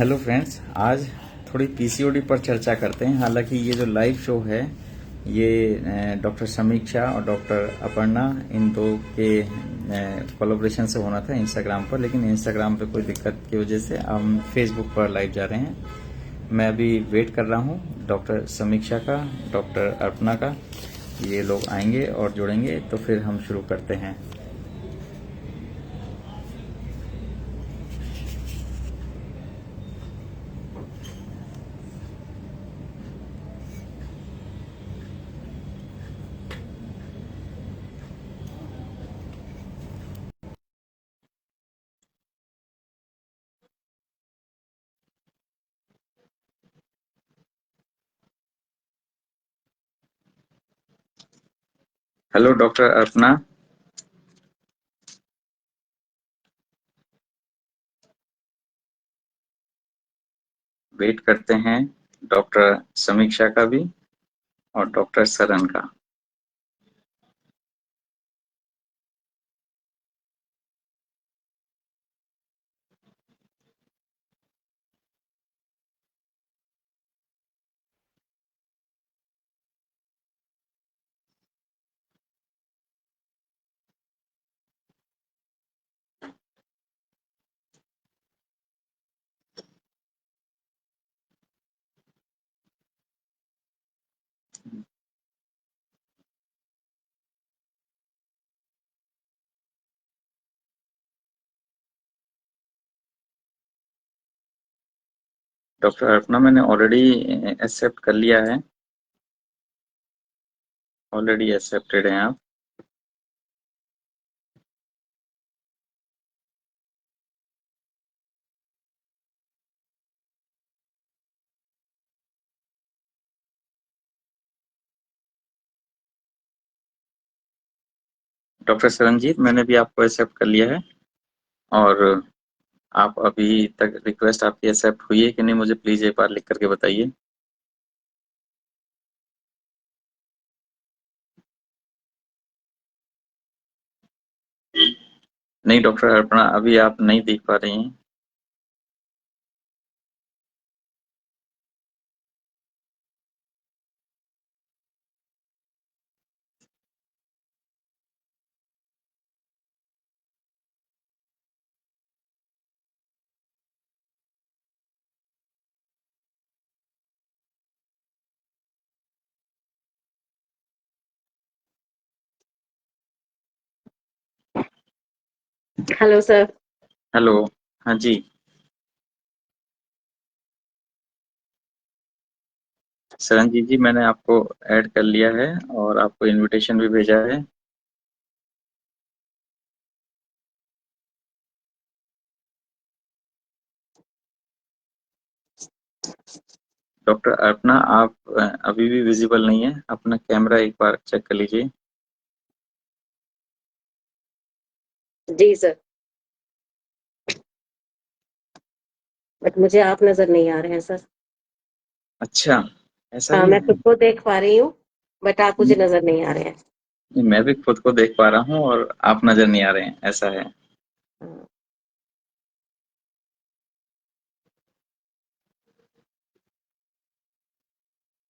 Hello friends, आज थोड़ी PCOD पर चर्चा करते हैं। हालांकि ये जो लाइव शो है ये डॉक्टर समीक्षा और डॉक्टर अपर्णा इन दो के कोलैबोरेशन से होना था इंस्टाग्राम पर, लेकिन इंस्टाग्राम पे कोई दिक्कत की वजह से हम फेसबुक पर लाइव जा रहे हैं। मैं अभी वेट कर रहा हूँ डॉक्टर समीक्षा का, डॉक्टर अपर्णा का। ये लोग आएंगे और जुड़ेंगे तो फिर हम शुरू करते हैं। हेलो डॉक्टर अपर्णा, वेट करते हैं डॉक्टर समीक्षा का भी और डॉक्टर सरन का। डॉक्टर अपर्णा, मैंने ऑलरेडी एक्सेप्ट कर लिया है। ऑलरेडी एक्सेप्टेड हैं आप। डॉक्टर सरनजीत, मैंने भी आपको एक्सेप्ट कर लिया है। और आप अभी तक रिक्वेस्ट आपकी एक्सेप्ट हुई है कि नहीं, मुझे प्लीज एक बार लिख करके बताइए। नहीं डॉक्टर अपर्णा, अभी आप नहीं देख पा रही हैं। Hello sir. हेलो। हाँ जी, सरनजीत जी, मैंने आपको ऐड कर लिया है और आपको इनविटेशन भी भेजा है। डॉक्टर अपर्णा, आप अभी भी विजिबल नहीं है। अपना कैमरा एक बार चेक कर लीजिए। जी सर, बट मुझे आप नजर नहीं आ रहे हैं सर। अच्छा, ऐसा हाँ, भी मैं है। खुद को देख पा रही हूँ, बट आप मुझे नजर नहीं आ रहे हैं। मैं भी खुद को देख पा रहा हूँ और आप नजर नहीं आ रहे हैं, ऐसा है।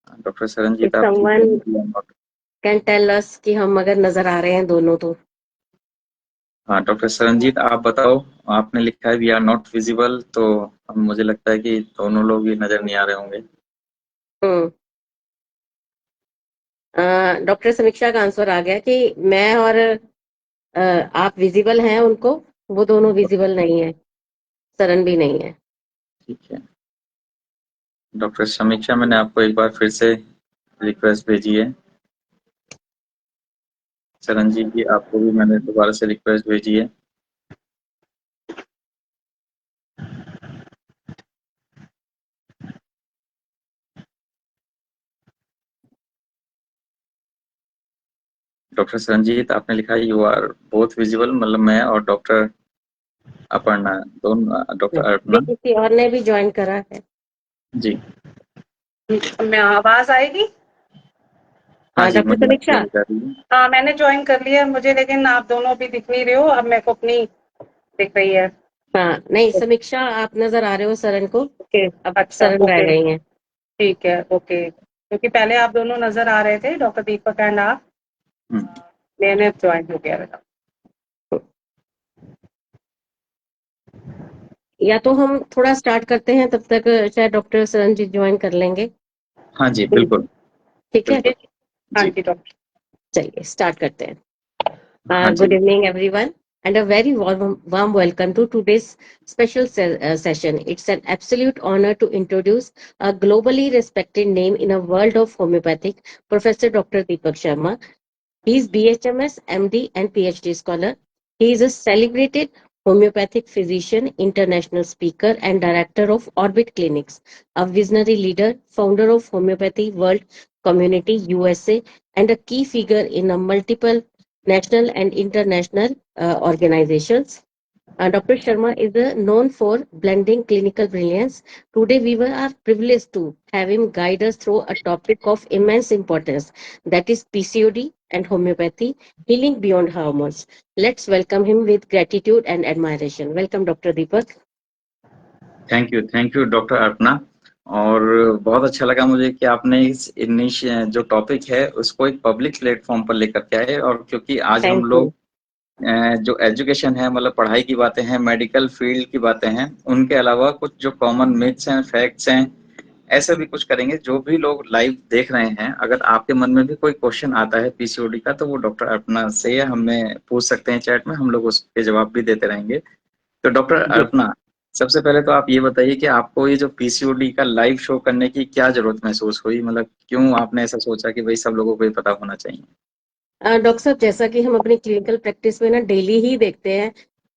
हाँ, डॉक्टर if सरनजीत, आप someone can tell us कि हम अगर नजर आ रहे हैं दोनों तो। हाँ डॉक्टर सरनजीत, आप बताओ। आपने लिखा है वी आर नॉट विजिबल, तो अब मुझे लगता है कि दोनों लोग ही नजर नहीं आ रहे होंगे। हम्म। डॉक्टर समीक्षा का आंसर आ गया कि मैं और आप विजिबल हैं उनको, वो दोनों विजिबल नहीं है, सरन भी नहीं है। ठीक है डॉक्टर समीक्षा, मैंने आपको एक बार फिर से रिक्वेस्ट भेजी है। सरनजीत जी, आपको भी मैंने दोबारा से रिक्वेस्ट भेजी है। डॉक्टर सरनजीत, आपने लिखा है यू आर बोथ विजिबल, मतलब मैं और डॉक्टर अपर्णा दोनों, डॉक्टर अभी अपर्णा किसी और ने भी ज्वाइन करा है। जी। मैं आवाज आएगी? हाँ जी, डॉक्टर मुझे आपकी समीक्षा। आवाज आ रही है। हाँ, मैंने ज्वाइन कर लिया मुझे, लेकिन आप दोनों भी दिख नहीं रहे हो। अब मेरे को अपनी दिख रही है। हाँ नहीं, समीक्षा आप नजर आ रहे हो सरन को। ओके, अब अच्छा, सरन रह ओके, गई हैं। ठीक है, ओके। क्योंकि पहले आप दोनों नजर आ रहे थे, डॉक्टर दीपक एंड आप। हम्म, मैंने ज्वाइन हो गया बेटा। या तो हम थोड़ा स्टार्ट करते हैं, तब तक शायद डॉक्टर सरन जी ज्वाइन कर लेंगे। हाँ जी, बिल्कुल ठीक है, बिल्कुल हाँ जी। जी डॉक्टर। चलिए स्टार्ट करते हैं। हाँ जी। Good evening, everyone, and a very warm welcome to today's special session. It's an absolute honor to introduce a globally respected name in a world of homeopathic, Professor Dr. Deepak Sharma. He is BHMS, MD, and PhD scholar. He is a celebrated homeopathic physician, international speaker, and director of Orbit Clinics, a visionary leader, founder of Homeopathy World Community USA, and a key figure in a multiple national and international organizations. Dr. Sharma is known for blending clinical brilliance. Today, are privileged to have him guide us through a topic of immense importance, that is PCOD and homeopathy, healing beyond hormones. Let's welcome him with gratitude and admiration. Welcome, Dr. Deepak. Thank you doctor Arpana. और बहुत अच्छा लगा मुझे कि आपने इस जो topic है उसको एक पब्लिक प्लेटफॉर्म पर लेकर के आए। और क्योंकि आज हम Thank लोग you. जो एजुकेशन है, मतलब पढ़ाई की बातें हैं, मेडिकल फील्ड की बातें हैं, उनके अलावा कुछ जो कॉमन मिथ्स हैं, फैक्ट्स हैं, ऐसा भी कुछ करेंगे। जो भी लोग लाइव देख रहे हैं, अगर आपके मन में भी कोई क्वेश्चन आता है पीसीओडी का, तो वो डॉक्टर अर्पणा से हमें पूछ सकते हैं चैट में, हम लोग उसके जवाब भी देते रहेंगे। तो डॉक्टर जी। अर्पणा, सबसे पहले तो आप ये बताइए कि आपको ये जो पीसीओडी का लाइव शो करने की क्या जरूरत महसूस हुई, मतलब क्यों आपने ऐसा सोचा कि भाई सब लोगों को ये पता होना चाहिए? डॉक्टर साहब, जैसा कि हम अपनी क्लिनिकल प्रैक्टिस में ना डेली ही देखते हैं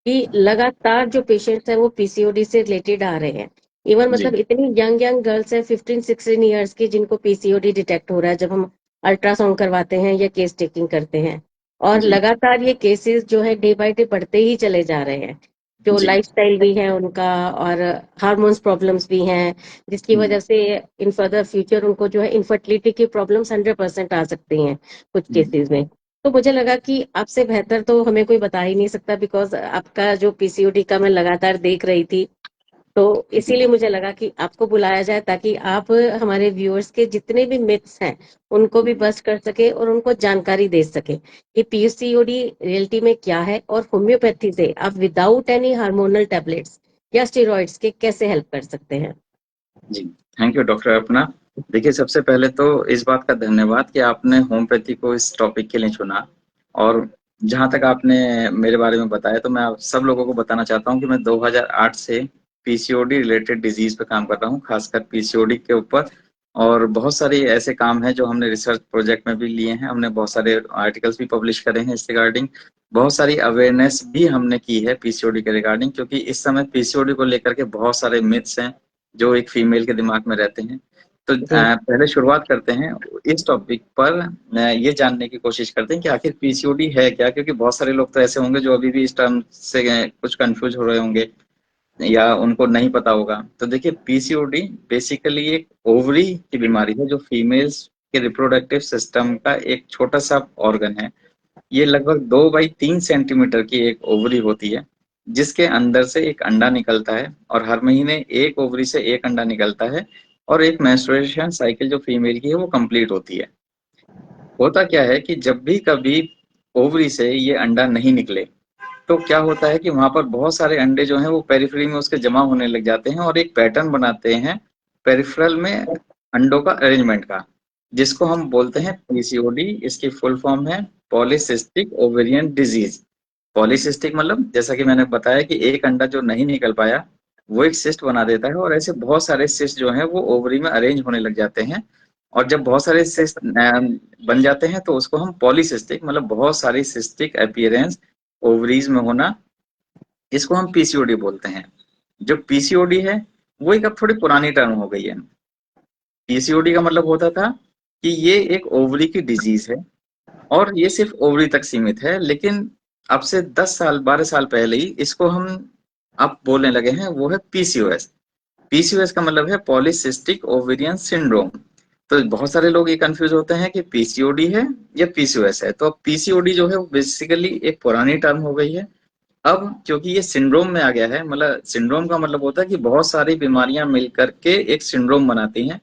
कि लगातार जो पेशेंट्स हैं वो पीसीओडी से रिलेटेड आ रहे हैं। इवन जी। मतलब इतनी यंग यंग गर्ल्स हैं 15-16 ईयर्स की, जिनको पीसीओडी डिटेक्ट हो रहा है जब हम अल्ट्रासाउंड करवाते हैं या केस टेकिंग करते हैं। और जी। लगातार ये केसेस जो है डे बाय डे बढ़ते ही चले जा रहे हैं। जो जी। लाइफस्टाइल भी है उनका, और हार्मोन्स प्रॉब्लम्स भी हैं, जिसकी हम्म, वजह से इन फर्दर फ्यूचर उनको जो है इनफर्टिलिटी की प्रॉब्लम्स 100% आ सकती हैं कुछ हम्म, केसेस में। तो मुझे लगा कि आपसे बेहतर तो हमें कोई बता ही नहीं सकता, बिकॉज आपका जो पीसीओडी का मैं लगातार देख रही थी, तो जी। इसीलिए मुझे लगा कि आपको बुलाया जाए ताकि आप हमारे व्यूअर्स के जितने भी मिथ्स हैं उनको भी बस्ट कर सके और उनको जानकारी दे सके कि पीसीओडी रियलिटी में क्या है, और होम्योपैथी से आप विदाउट एनी हार्मोनल टैबलेट्स या स्टेरॉइड्स के कैसे हेल्प कर सकते हैं। जी, थैंक यू डॉक्टर अर्पणा। देखिए, सबसे पहले तो इस बात का धन्यवाद कि आपने होम्योपैथी को इस टॉपिक के लिए चुना। और जहां तक आपने मेरे बारे में बताया, तो मैं आप सब लोगों को बताना चाहता हूं कि मैं 2008 से पीसीओडी रिलेटेड डिजीज पे काम कर रहा हूं, खासकर पीसीओडी के ऊपर। और बहुत सारे ऐसे काम हैं जो हमने रिसर्च प्रोजेक्ट में भी लिए हैं, हमने बहुत सारे आर्टिकल्स भी पब्लिश करे हैं इस रिगार्डिंग। बहुत सारी अवेयरनेस भी हमने की है पीसीओडी के रिगार्डिंग, क्योंकि इस समय पीसीओडी को लेकर के बहुत सारे मिथ्स हैं जो एक फीमेल के दिमाग में रहते हैं। तो जी। पहले शुरुआत करते हैं इस टॉपिक पर। ये जानने की कोशिश करते हैं कि आखिर पीसीओडी है क्या, क्योंकि बहुत सारे लोग तो ऐसे होंगे जो अभी भी इस टर्म से कुछ कंफ्यूज हो रहे होंगे या उनको नहीं पता होगा। तो देखिए, पीसीओडी बेसिकली एक ओवरी की बीमारी है, जो फीमेल्स के रिप्रोडक्टिव सिस्टम का एक छोटा सा ऑर्गन है। ये लगभग 2 बाई 3 सेंटीमीटर की एक ओवरी होती है, जिसके अंदर से एक अंडा निकलता है, और हर महीने एक ओवरी से एक अंडा निकलता है, और एक मेंस्ट्रुएशन साइकिल जो फीमेल की है वो कंप्लीट होती है। होता क्या है कि जब भी कभी ओवरी से ये अंडा नहीं निकले, तो क्या होता है कि वहां पर बहुत सारे अंडे जो हैं वो पेरिफेरी में उसके जमा होने लग जाते हैं, और एक पैटर्न बनाते हैं पेरिफेरल में अंडों का अरेंजमेंट का, जिसको हम बोलते हैं पीसीओडी। इसकी फुल फॉर्म है पॉलीसिस्टिक ओवेरियन डिजीज। पॉलीसिस्टिक मतलब, जैसा कि मैंने बताया, कि एक अंडा जो नहीं निकल पाया वो एक सिस्ट बना देता है, और ऐसे बहुत सारे सिस्ट जो हैं वो ओवरी में अरेंज होने लग जाते हैं। और जब बहुत सारे सिस्ट बन जाते हैं, तो उसको हम पॉलीसिस्टिक, मतलब बहुत सारी सिस्टिक अपीयरेंस ओवरीज में होना, इसको हम पीसीओडी बोलते हैं। जो पीसीओडी है वो एक अब थोड़ी पुरानी टर्म हो गई है। पीसीओडी का मतलब होता था कि ये एक ओवरी की डिजीज है, और ये सिर्फ ओवरी तक सीमित है। लेकिन अब से 10 साल 12 साल पहले ही इसको हम अब बोलने लगे हैं, वो है पीसीओएस। पीसीओएस का मतलब है पॉलीसिस्टिक ओवेरियन सिंड्रोम। तो बहुत सारे लोग ये कंफ्यूज होते हैं कि पीसीओडी है या पीसीओएस है। तो अब पीसीओडी जो है वो बेसिकली एक पुरानी टर्म हो गई है। अब क्योंकि ये सिंड्रोम में आ गया है, मतलब सिंड्रोम का मतलब होता है कि बहुत सारी बीमारियां मिलकर के एक सिंड्रोम बनाती हैं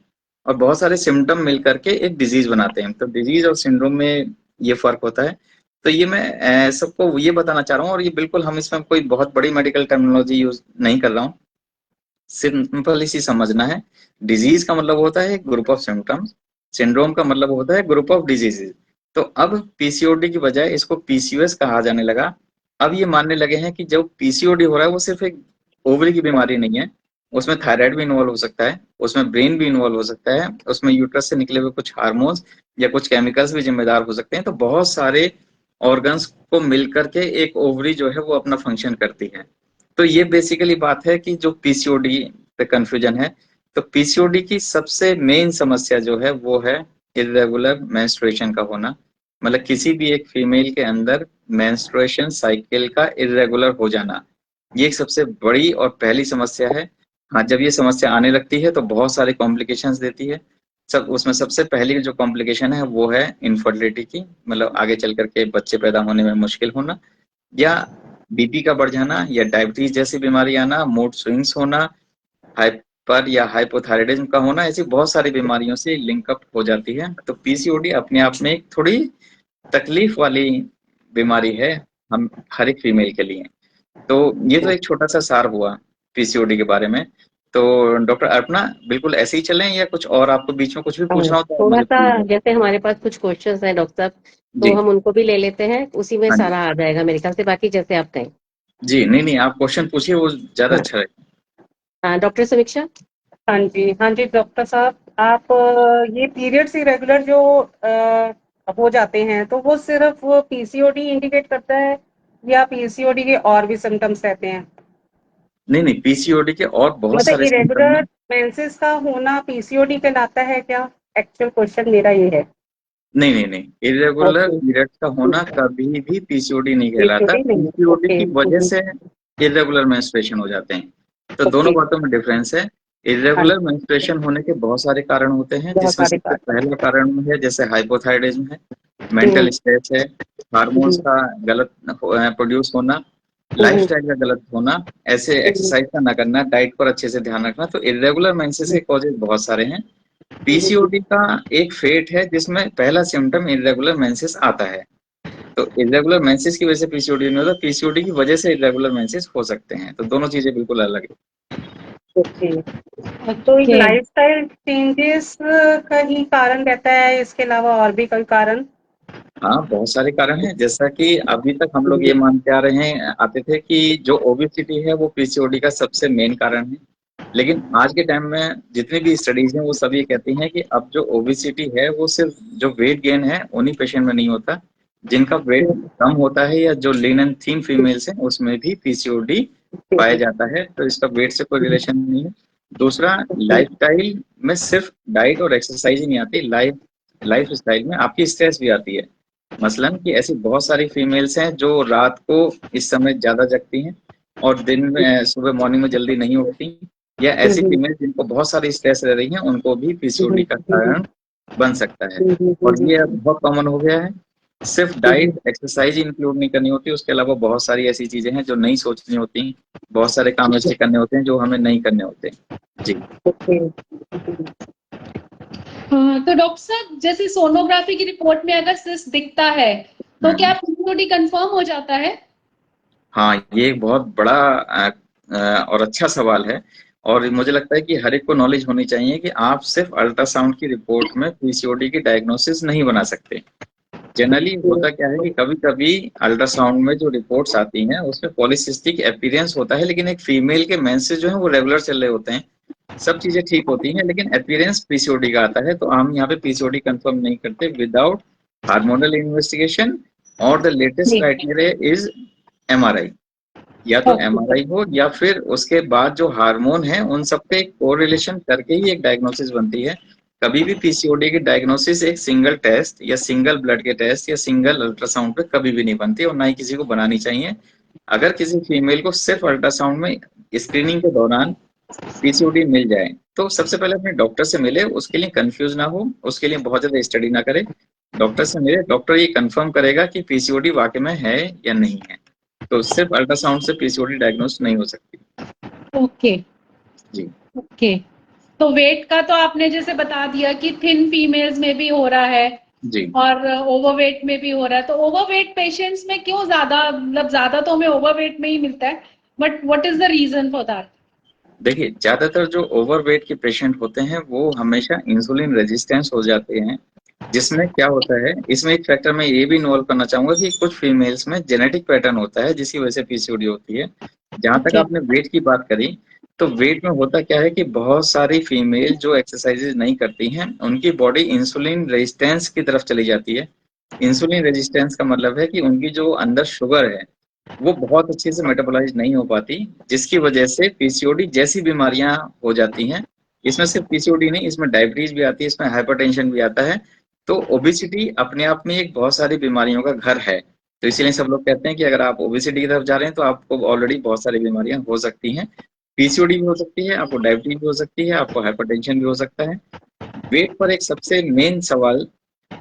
और बहुत सारे सिम्टम मिलकर के एक डिजीज बनाते हैं। तो डिजीज और सिंड्रोम में ये फर्क होता है। तो ये मैं सबको ये बताना चाह रहा हूँ, और ये बिल्कुल हम इसमें कोई बहुत बड़ी मेडिकल टर्मिनोलॉजी यूज नहीं कर रहा हूँ। सिंपल इसी समझना है। डिजीज का मतलब होता है ग्रुप ऑफ सिम्टम्स, सिंड्रोम का मतलब होता है ग्रुप ऑफ डिजीजेज। तो अब पीसीओडी की बजाय इसको पीसीओएस कहा जाने लगा। अब ये मानने लगे हैं कि जो पीसीओडी हो रहा है वो सिर्फ एक ओवरी की बीमारी नहीं है, उसमें थायराइड भी इन्वॉल्व हो सकता है, उसमें ब्रेन भी इन्वॉल्व हो सकता है, उसमें यूट्रस से निकले हुए कुछ हार्मोन्स या कुछ केमिकल्स भी जिम्मेदार हो सकते हैं। तो बहुत सारे ऑर्गन्स को मिलकर के एक ओवरी जो है वो अपना फंक्शन करती है। तो ये बेसिकली बात है कि जो पीसीओडी पे कंफ्यूजन है, तो पीसीओडी की सबसे मेन समस्या जो है वो है इरेगुलर मेंस्ट्रुएशन का होना। मतलब किसी भी एक फीमेल के अंदर मेंस्ट्रुएशन साइकिल का इरेगुलर हो जाना, ये एक सबसे बड़ी और पहली समस्या है। हाँ, जब ये समस्या आने लगती है तो बहुत सारे कॉम्प्लिकेशंस देती है। सब उसमें सबसे पहली जो कॉम्प्लिकेशन है वो है इनफर्टिलिटी की, मतलब आगे चल करके बच्चे पैदा होने में मुश्किल होना, या बीपी का बढ़ जाना, या डायबिटीज जैसी बीमारी आना, मूड स्विंग्स होना, हाइपर या हाइपोथायराइडिज्म का होना, ऐसी बहुत सारी बीमारियों से लिंकअप हो जाती है। तो पीसीओडी अपने आप में एक थोड़ी तकलीफ वाली बीमारी है हम हर एक फीमेल के लिए। तो ये तो एक छोटा सा सार हुआ पीसीओडी के बारे में। तो डॉक्टर अर्पणा, बिल्कुल ऐसे ही चलें या कुछ और आपको बीच में कुछ भी पूछना हो तो आप थोड़ा मुझे सा प्लीज। जैसे हमारे पास कुछ क्वेश्चंस हैं डॉक्टर साहब, तो जी। हम उनको भी ले लेते हैं, उसी में हाँ जी। सारा आ जाएगा मेरे ख्याल से, बाकी जैसे आप कहें। जी, नहीं नहीं, आप क्वेश्चन पूछिए, वो ज्यादा हाँ अच्छा है। हाँ, डॉक्टर समीक्षा। हाँ जी डॉक्टर साहब, आप ये पीरियड्स इरेगुलर जो हो जाते हैं, तो वो सिर्फ पीसीओडी इंडिकेट करता है या पीसीओडी के और भी सिम्टम्स रहते हैं? नहीं नहीं, पीसीओडी के और बहुत मतलब सारे सिम्टम इरेगुलर हैं। मेंसेस का होना पीसीओडी कहलाता है क्या? एक्चुअल क्वेश्चन मेरा ये है। नहीं नहीं नहीं, इरेगुलर ओके, पीरियड्स का होना कभी भी पीसीओडी नहीं कहलाता। पीसीओडी नहीं है। PCOD okay. की वजह से इरेगुलर मेंस्ट्रुएशन हो जाते हैं। तो दोनों ओके। बातों में डिफरेंस है। हाँ इरेगुलर जी, मेंस्ट्रुएशन होने के बहुत सारे कारण होते हैं, बहुत जिसमें सारे सबसे कारण। पहला कारण है जैसे हाइपोथायराइडिज्म है, मेंटल हम्म। स्ट्रेस है, हार्मोन्स हम्म। का गलत प्रोड्यूस होना, हम्म। लाइफस्टाइल का गलत होना, ऐसे हम्म। एक्सरसाइज का ना करना, डाइट पर अच्छे से ध्यान रखना। तो इरेगुलर मेंसेस के कॉजेज बहुत सारे हैं। हम्म। पीसीओडी का एक फेट है जिसमें पहला सिम्टम इरेगुलर मेंसेस आता है। तो इरेगुलर मेंसेस की वजह से पीसीओडी नहीं होता, पीसीओडी की वजह से इरेगुलर मेंसेस हो सकते हैं। तो दोनों चीजें बिल्कुल अलग है। ओके। तो एक ओके। लाइफस्टाइल चेंजेस का ही कारण रहता है, इसके अलावा और भी कोई कारण? हाँ, बहुत सारे कारण हैं। जैसा कि अभी तक हम लोग ये मानते आ रहे हैं आते थे कि जो ओबेसिटी है वो पीसीओडी का सबसे मेन कारण है। लेकिन आज के टाइम में जितनी भी स्टडीज हैं वो सभी कहती हैं कि अब जो ओबेसिटी है वो सिर्फ जो वेट गेन है उन्हीं पेशेंट में नहीं होता, जिनका वेट कम होता है या जो लीन एंड थीन फीमेल्स हैं उसमें भी पीसीओडी पाया जाता है। तो इसका वेट से कोई रिलेशन नहीं है। दूसरा, लाइफस्टाइल में सिर्फ डाइट और एक्सरसाइज ही नहीं आती, लाइफ स्टाइल में आपकी स्ट्रेस भी आती है। मसलन कि ऐसी बहुत सारी फीमेल्स हैं जो रात को इस समय ज्यादा जगती हैं और दिन में सुबह मॉर्निंग में जल्दी नहीं उठती, या ऐसी फीमेल जिनको बहुत सारी स्ट्रेस रह रही है उनको भी पीसीओडी का कारण बन सकता है। और ये अब बहुत कॉमन हो गया है। सिर्फ डाइट एक्सरसाइज इंक्लूड नहीं करनी होती, उसके अलावा बहुत सारी ऐसी चीजें हैं जो नहीं सोचनी होती, बहुत सारे काम ऐसे करने होते हैं जो हमें नहीं करने होते। जी। ओके। हाँ, तो डॉक्टर साहब जैसे सोनोग्राफी की रिपोर्ट में अगर सिस्ट दिखता है तो क्या पीसीओडी कंफर्म हो जाता है? हाँ, ये एक बहुत बड़ा और अच्छा सवाल है। और मुझे लगता है कि हर एक को नॉलेज होनी चाहिए कि आप सिर्फ अल्ट्रासाउंड की रिपोर्ट में पीसीओडी की डायग्नोसिस नहीं बना सकते। जनरली होता क्या है कि कभी कभी अल्ट्रासाउंड में जो रिपोर्ट्स आती हैं उसमें पॉलीसिस्टिक अपीयरेंस होता है, लेकिन एक फीमेल के मेंसेस जो है वो रेगुलर चल रहे होते हैं, सब चीजें ठीक होती हैं, लेकिन अपीयरेंस पीसीओडी का आता है। तो हम यहाँ पे पीसीओडी कंफर्म नहीं करते विदाउट हार्मोनल इन्वेस्टिगेशन, और द लेटेस्ट जी। Criteria is MRI. या तो एमआरआई हो या फिर उसके बाद जो हार्मोन है उन सब पे कोरिलेशन करके ही एक डायग्नोसिस बनती है। कभी भी पीसीओडी की डायग्नोसिस एक सिंगल टेस्ट या सिंगल ब्लड के टेस्ट या सिंगल अल्ट्रासाउंड पे कभी भी नहीं बनती, और ना ही किसी को बनानी चाहिए। अगर किसी फीमेल को सिर्फ अल्ट्रासाउंड में स्क्रीनिंग के दौरान पीसीओडी मिल जाए तो सबसे पहले अपने डॉक्टर से मिले, उसके लिए कंफ्यूज ना हो, उसके लिए बहुत ज्यादा स्टडी ना करे, डॉक्टर से मिले, डॉक्टर ये कंफर्म करेगा कि पीसीओडी वाकई में है या नहीं है। तो सिर्फ अल्ट्रासाउंड से पीसीओडी डायग्नोस नहीं हो सकती। ओके जी ओके। तो वेट का तो आपने जैसे बता दिया कि थिन फीमेल्स में भी हो रहा है जी। और ओवरवेट में भी हो रहा है, तो ओवरवेट पेशेंट्स में क्यों ज्यादा, मतलब ज्यादा तो हमें ओवरवेट में ही मिलता है, but what is the reason for that? देखिए, ज्यादातर जो ओवरवेट के पेशेंट होते हैं वो हमेशा इंसुलिन रेजिस्टेंस हो जाते हैं, जिसमें क्या होता है, इसमें एक फैक्टर मैं ये भी इन्वॉल्व करना चाहूंगा कि कुछ फीमेल्स में जेनेटिक पैटर्न होता है जिसकी वजह से पीसीओडी होती है। जहां तक Okay. आपने वेट की बात करी, तो वेट में होता क्या है कि बहुत सारी फीमेल जो एक्सरसाइजेज नहीं करती हैं उनकी बॉडी इंसुलिन रेजिस्टेंस की तरफ चली जाती है। इंसुलिन रेजिस्टेंस का मतलब है कि उनकी जो अंदर शुगर है वो बहुत अच्छे से मेटाबोलाइज नहीं हो पाती, जिसकी वजह से पीसीओडी जैसी बीमारियां हो जाती हैं। इसमें सिर्फ पीसीओडी नहीं, इसमें डायबिटीज भी आती है, इसमें हाइपरटेंशन भी आता है। तो ओबिसिटी अपने आप में एक बहुत सारी बीमारियों का घर है। तो इसीलिए सब लोग कहते हैं कि अगर आप ओबिसिटी की तरफ जा रहे हैं तो आपको ऑलरेडी बहुत सारी बीमारियां हो सकती हैं। पीसीओडी भी हो सकती है, आपको डायबिटीज भी हो सकती है, आपको हाइपरटेंशन भी हो सकता है। वेट पर एक सबसे मेन सवाल,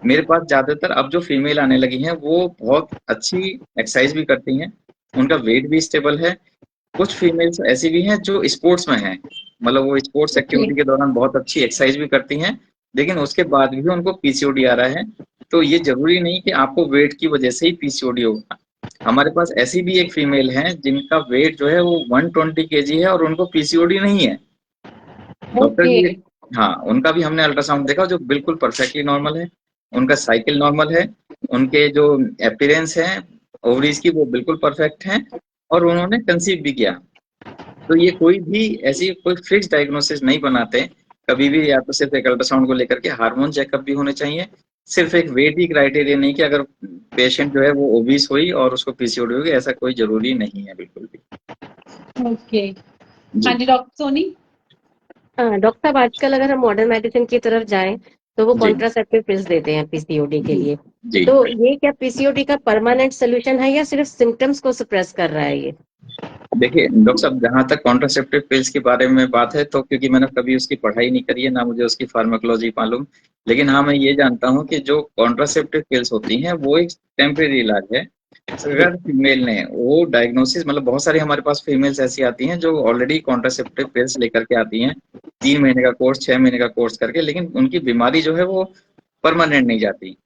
मेरे पास ज्यादातर अब जो फीमेल आने लगी हैं वो बहुत अच्छी एक्सरसाइज भी करती हैं, उनका वेट भी स्टेबल है। कुछ फीमेल्स ऐसी भी हैं जो स्पोर्ट्स में हैं, मतलब वो स्पोर्ट्स एक्टिविटी के दौरान बहुत अच्छी एक्सरसाइज भी करती हैं, लेकिन उसके बाद भी उनको पीसीओडी आ रहा है। तो ये जरूरी नहीं कि आपको वेट की वजह से ही पीसीओडी होगा। हमारे पास ऐसी भी एक फीमेल है जिनका वेट जो है वो 120 केजी है और उनको पीसीओडी नहीं है। डॉक्टर ओके भी, हाँ, उनका भी हमने अल्ट्रासाउंड देखा जो बिल्कुल परफेक्टली नॉर्मल है, उनका साइकिल नॉर्मल है, उनके जो अपीयरेंस है ओवरीज की वो बिल्कुल परफेक्ट है, और उन्होंने कंसीव भी किया। तो ये कोई भी ऐसी कोई फिक्स डायग्नोसिस नहीं बनाते कभी भी, या तो सिर्फ एक अल्ट्रासाउंड को लेकर के हार्मोन चेकअप भी होने चाहिए। सिर्फ एक वेट ही क्राइटेरिया नहीं कि अगर पेशेंट जो है वो ओबीस हुई और उसको पीसीओडी होगी, ऐसा कोई जरूरी नहीं है बिल्कुल भी। ओके। हाँ जी जी डॉक्टर सोनी। डॉक्टर साहब, आजकल अगर हम मॉडर्न मेडिसिन की तरफ जाएं तो वो जी कॉन्ट्रासेप्टिव पिल्स देते हैं पीसीओडी के जी लिए। जी। तो ये क्या पीसीओडी का परमानेंट सोल्यूशन है या सिर्फ सिम्टम्स को सप्रेस कर रहा है ये? देखिए डॉक्टर साहब, जहाँ तक कॉन्ट्रासेप्टिव पिल्स के बारे में बात है, तो क्योंकि मैंने कभी उसकी पढ़ाई नहीं करी है, ना मुझे उसकी फार्माकोलॉजी मालूम, लेकिन हाँ मैं ये जानता हूँ कि जो कॉन्ट्रासेप्टिव पिल्स होती हैं वो एक टेम्परेरी इलाज है। अगर फीमेल ने वो डायग्नोसिस, मतलब बहुत सारी हमारे पास फीमेल्स ऐसी आती हैं जो ऑलरेडी कॉन्ट्रासेप्टिव पिल्स लेकर के आती हैं, 3 महीने का कोर्स, 6 महीने का कोर्स करके, लेकिन उनकी बीमारी जो है वो परमानेंट नहीं जाती।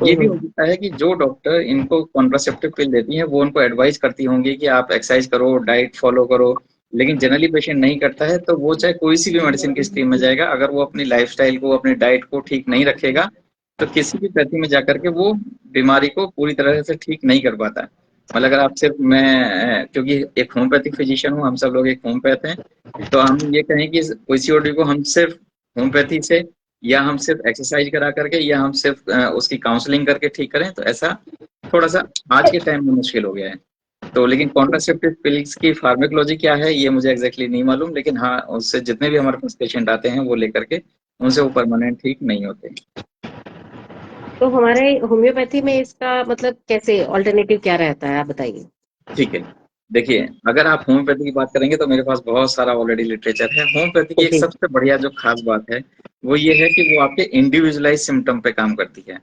ये भी हो सकता है कि जो डॉक्टर इनको कॉन्ट्रासेप्टिव पिल देती हैं वो उनको एडवाइस करती होंगी कि आप एक्सरसाइज करो, डाइट फॉलो करो, लेकिन जनरली पेशेंट नहीं करता है, तो वो चाहे कोई सी भी मेडिसिन की स्ट्रीम में जाएगा, अगर वो अपनी लाइफस्टाइल को, अपनी डाइट को ठीक नहीं रखेगा, तो किसी भी पैथी में जाकर के वो बीमारी को पूरी तरह से ठीक नहीं कर पाता। मतलब अगर आप सिर्फ, मैं क्योंकि एक होम्योपैथिक फिजिशियन हूँ, हम सब लोग एक होम्योपैथ हैं, तो हम ये कहें कि पीसीओडी को हम सिर्फ होम्योपैथी से, या हम सिर्फ एक्सरसाइज करा करके, या हम सिर्फ उसकी काउंसलिंग करके ठीक करें, तो ऐसा थोड़ा सा आज के टाइम में मुश्किल हो गया है। तो लेकिन कॉन्ट्रासेप्टिव पिल्स की फार्मेकोलॉजी क्या है ये मुझे एग्जैक्टली नहीं मालूम, लेकिन हाँ उससे जितने भी हमारे पास पेशेंट आते हैं वो लेकर के, उनसे वो परमानेंट ठीक नहीं होते। तो हमारे होम्योपैथी में इसका मतलब कैसे ऑल्टरनेटिव क्या रहता है, आप बताइए। ठीक है, देखिए अगर आप होम्योपैथी की बात करेंगे तो मेरे पास बहुत सारा ऑलरेडी लिटरेचर है। होम्योपैथी की एक जी। सबसे बढ़िया जो खास बात है वो ये है कि वो आपके इंडिविजुअलाइज सिम्टम पे काम करती है।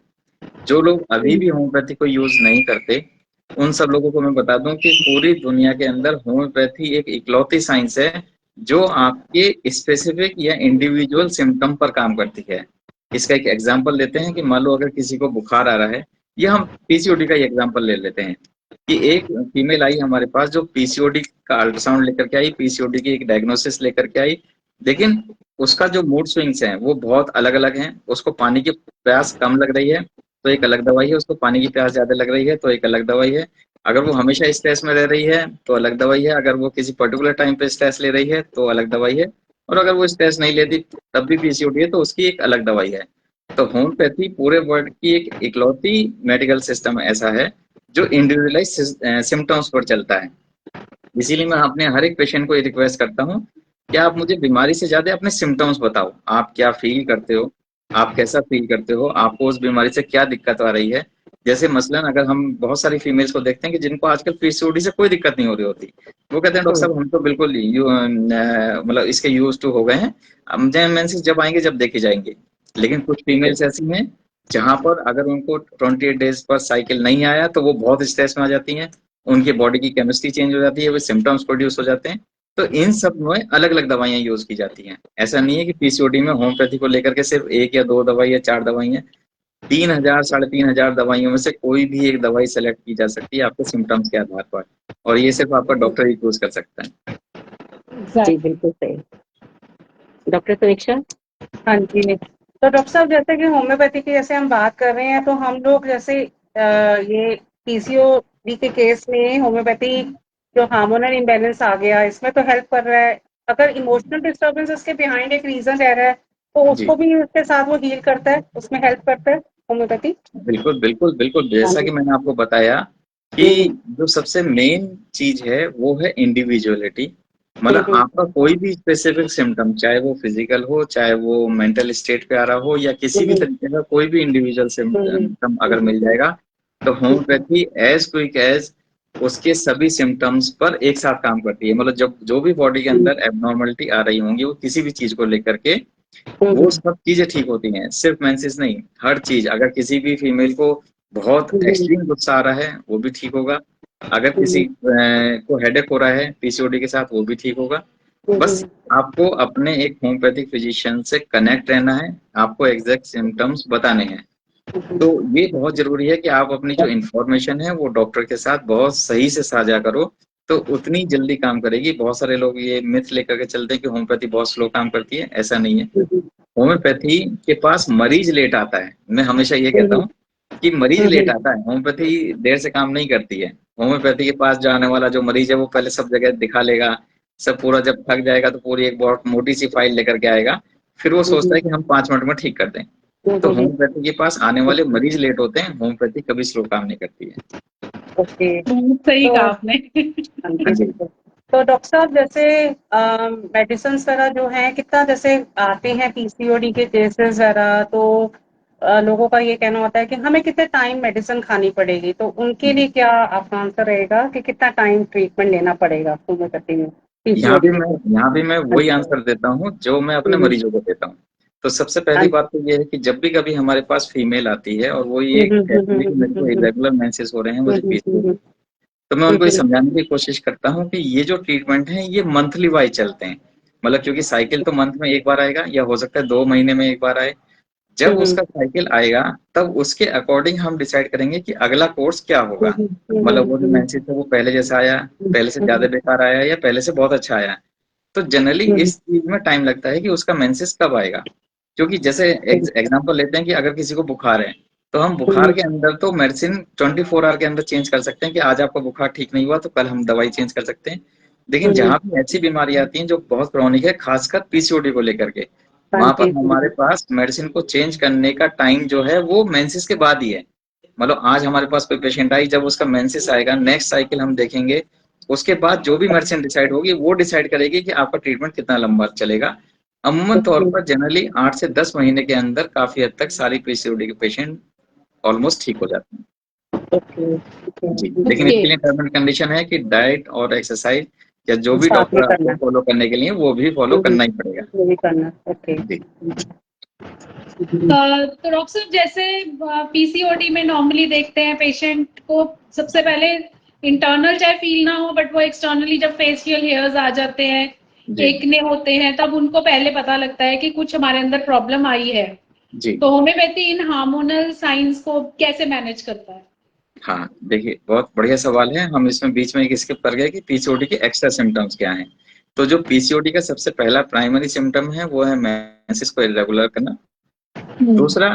जो लोग अभी भी होम्योपैथी को यूज नहीं करते, उन सब लोगों को मैं बता दूं कि पूरी दुनिया के अंदर होम्योपैथी एक इकलौती साइंस है जो आपके स्पेसिफिक या इंडिविजुअल सिम्टम पर काम करती है। इसका एक एग्जांपल लेते हैं कि मान लो अगर किसी को बुखार आ रहा है, या हम पीसीओडी का ही एग्जांपल ले लेते हैं कि एक फीमेल आई हमारे पास जो पीसीओडी का अल्ट्रासाउंड लेकर के आई, पीसीओडी की एक डायग्नोसिस लेकर के आई, लेकिन उसका जो मूड स्विंग्स हैं वो बहुत अलग अलग हैं। उसको पानी की प्यास कम लग रही है तो एक अलग दवाई है, उसको पानी की प्यास ज्यादा लग रही है तो एक अलग दवाई है, अगर वो हमेशा स्ट्रेस में रह रही है तो अलग दवाई है, अगर वो किसी पर्टिकुलर टाइम पे स्ट्रेस ले रही है तो अलग दवाई है, और अगर वो स्ट्रेस नहीं लेती तब भी पीसीओडी है तो उसकी एक अलग दवाई है। तो होम्योपैथी पूरे वर्ल्ड की एक इकलौती मेडिकल सिस्टम ऐसा है जो इंडिविजुअलाइज सिम्टम्स पर चलता है। इसीलिए मैं अपने हर एक पेशेंट को ये रिक्वेस्ट करता हूँ कि आप मुझे बीमारी से ज्यादा अपने सिम्टम्स बताओ, आप क्या फील करते हो, आप कैसा फील करते हो, आपको उस बीमारी से क्या दिक्कत आ रही है। जैसे मसलन अगर हम बहुत सारी फीमेल्स को देखते हैं कि जिनको आजकल पीसीओडी से कोई दिक्कत नहीं हो रही होती, वो कहते हैं डॉक्टर साहब हम तो बिल्कुल मतलब इसके यूज टू हो गए हैं, हम मेंसेस जब आएंगे जब देखे जाएंगे। लेकिन कुछ फीमेल्स ऐसी हैं जहां पर अगर उनको 28 डेज पर साइकिल नहीं आया तो वो बहुत स्ट्रेस में आ जाती हैं, उनके बॉडी की केमिस्ट्री चेंज हो जाती है, वो सिम्टम्स प्रोड्यूस हो जाते हैं। तो इन सब में अलग अलग दवाइयां यूज की जाती हैं। ऐसा नहीं है कि पीसीओडी में होम्योपैथी को लेकर के सिर्फ 1 या 2 दवाई या 4 दवाइयां, 3000 3,500 दवाइयों में से कोई भी एक दवाई सेलेक्ट की जा सकती है आपके सिम्टम्स के आधार पर, और ये सिर्फ आपका डॉक्टर ही यूज कर सकता है। जी बिल्कुल सही। डॉक्टर समीक्षा। हाँ जी, तो डॉक्टर साहब जैसे कि होम्योपैथी की जैसे हम बात कर रहे हैं, तो हम लोग जैसे ये पीसीओडी के केस में होम्योपैथी जो हार्मोनल इम्बैलेंस आ गया, इसमें तो हेल्प कर रहा है। अगर इमोशनल डिस्टर्बेंस इसके बिहाइंड एक रीजन रह रहा है, तो जी उसको भी उसके साथ वो हील करता है, उसमें हेल्प करता है होम्योपैथी। बिल्कुल बिल्कुल बिल्कुल, जैसा कि मैंने आपको बताया कि जो सबसे मेन चीज है वो है इंडिविजुअलिटी। मतलब आपका कोई भी स्पेसिफिक सिम्टम, चाहे वो फिजिकल हो, चाहे वो मेंटल स्टेट पे आ रहा हो, या किसी भी तरीके का कोई भी इंडिविजुअल सिम्टम अगर मिल जाएगा, तो होम्योपैथी एज क्विक एज उसके सभी सिम्टम्स पर एक साथ काम करती है। मतलब जब जो भी बॉडी के अंदर एबनॉर्मलिटी आ रही होंगी, वो किसी भी चीज को लेकर के, वो सब चीजें ठीक होती हैं, सिर्फ मेंसेस नहीं, हर चीज। अगर किसी भी फीमेल को बहुत एक्सट्रीम गुस्सा आ रहा है, वो भी ठीक होगा। अगर किसी को हेडेक हो रहा है पीसीओडी के साथ, वो भी ठीक होगा। बस आपको अपने एक होम्योपैथिक फिजिशियन से कनेक्ट रहना है, आपको एग्जैक्ट सिम्टम्स बताने हैं। तो ये बहुत जरूरी है कि आप अपनी जो इन्फॉर्मेशन है वो डॉक्टर के साथ बहुत सही से साझा करो, तो उतनी जल्दी काम करेगी। बहुत सारे लोग ये मिथ लेकर के चलते हैं कि होम्योपैथी बहुत स्लो काम करती है, ऐसा नहीं है। होम्योपैथी के पास मरीज लेट आता है। मैं हमेशा ये कहता हूँ कि मरीज लेट आता है, होम्योपैथी देर से काम नहीं करती है। होम्योपैथी के पास जाने वाला जो मरीज है वो पहले सब जगह दिखा लेगा, सब पूरा जब थक जाएगा तो पूरी एक बहुत मोटी सी फाइल लेकर के आएगा, फिर वो सोचता है कि हम 5 मिनट में ठीक कर दें। तो होम्योपैथी के पास आने वाले मरीज लेट होते हैं, होम्योपैथी कभी स्लो काम नहीं करती है। ओके, सही तो कहा आपने। हाँ जी। तो डॉक्टर साहब जैसे मेडिसिन वगैरह जो है कितना जैसे आते हैं पीसीओडी के केसेस वगैरह, तो लोगों का ये कहना होता है कि हमें कितने टाइम मेडिसिन खानी पड़ेगी, तो उनके लिए क्या आपका आंसर रहेगा कि कितना टाइम ट्रीटमेंट लेना पड़ेगा होम्योपैथी में पीसीओडी के केस? यहाँ भी मैं वही आंसर देता हूँ जो मैं अपने मरीजों को देता हूँ। तो सबसे पहली बात तो ये है कि जब भी कभी हमारे पास फीमेल आती है और वो ये कहती है कि मेरे को इरेगुलर मेंसेस हो रहे हैं, मुझे पीसीओडी, तो मैं उनको ये समझाने की कोशिश करता हूँ कि ये जो ट्रीटमेंट है ये मंथली वाइज चलते हैं। मतलब क्योंकि साइकिल तो मंथ में एक बार आएगा, या हो सकता है 2 महीने में एक बार आए। जब उसका साइकिल आएगा तब उसके अकॉर्डिंग हम डिसाइड करेंगे कि अगला कोर्स क्या होगा। मतलब वो जो मेंसेस है वो पहले जैसा आया, पहले से ज्यादा बेकार आया, या पहले से बहुत अच्छा आया। तो जनरली इस चीज में टाइम लगता है कि उसका मेंसेस कब आएगा। क्योंकि जैसे एग्जांपल लेते हैं कि अगर किसी को बुखार है, तो हम बुखार के अंदर तो मेडिसिन 24 आवर के अंदर चेंज कर सकते हैं कि आज आपका बुखार ठीक नहीं हुआ तो कल हम दवाई चेंज कर सकते हैं। लेकिन जहाँ भी ऐसी बीमारी आती है जो बहुत क्रॉनिक है, खासकर पीसीओडी को लेकर के, वहां पर हमारे पास मेडिसिन को चेंज करने का टाइम जो है वो मेंसेस के बाद ही है। मतलब आज हमारे पास कोई पेशेंट आई, जब उसका मेंसेस आएगा, नेक्स्ट साइकिल हम देखेंगे, उसके बाद जो भी मेडिसिन डिसाइड होगी वो डिसाइड करेगी कि आपका ट्रीटमेंट कितना लंबा चलेगा। अमूमन तौर पर जनरली 8 से 10 महीने के अंदर काफी हद तक सारी पीसीओडी के पेशेंट ऑलमोस्ट ठीक हो जाते हैं। जी, लेकिन इसके लिए टर्म एंड कंडीशन है कि डाइट और एक्सरसाइज या जो भी साथ में डॉक्टर आपको करना फॉलो करने के लिए वो भी फॉलो करना ही पड़ेगा। वो भी करना। ओके जी। तो डॉक्टर साहब जैसे पीसीओडी में नॉर्मली देखते हैं पेशेंट को सबसे पहले इंटरनल चाहे फील ना हो, बट वो एक्सटर्नली जब फेशियल हेयर्स आ जाते हैं, जी एकने होते हैं, तब उनको पहले पता लगता है कि कुछ हमारे अंदर प्रॉब्लम आई है। जी तो होम्योपैथी इन हार्मोनल साइंस को कैसे मैनेज करता है? हाँ, देखिए बहुत बढ़िया सवाल है। हम इसमें बीच में एक स्किप कर गए कि पीसीओडी के एक्स्ट्रा सिम्टम्स क्या हैं। तो जो पीसीओडी का सबसे पहला प्राइमरी सिम्टम है वो है मेंसेस को इरेगुलर करना। दूसरा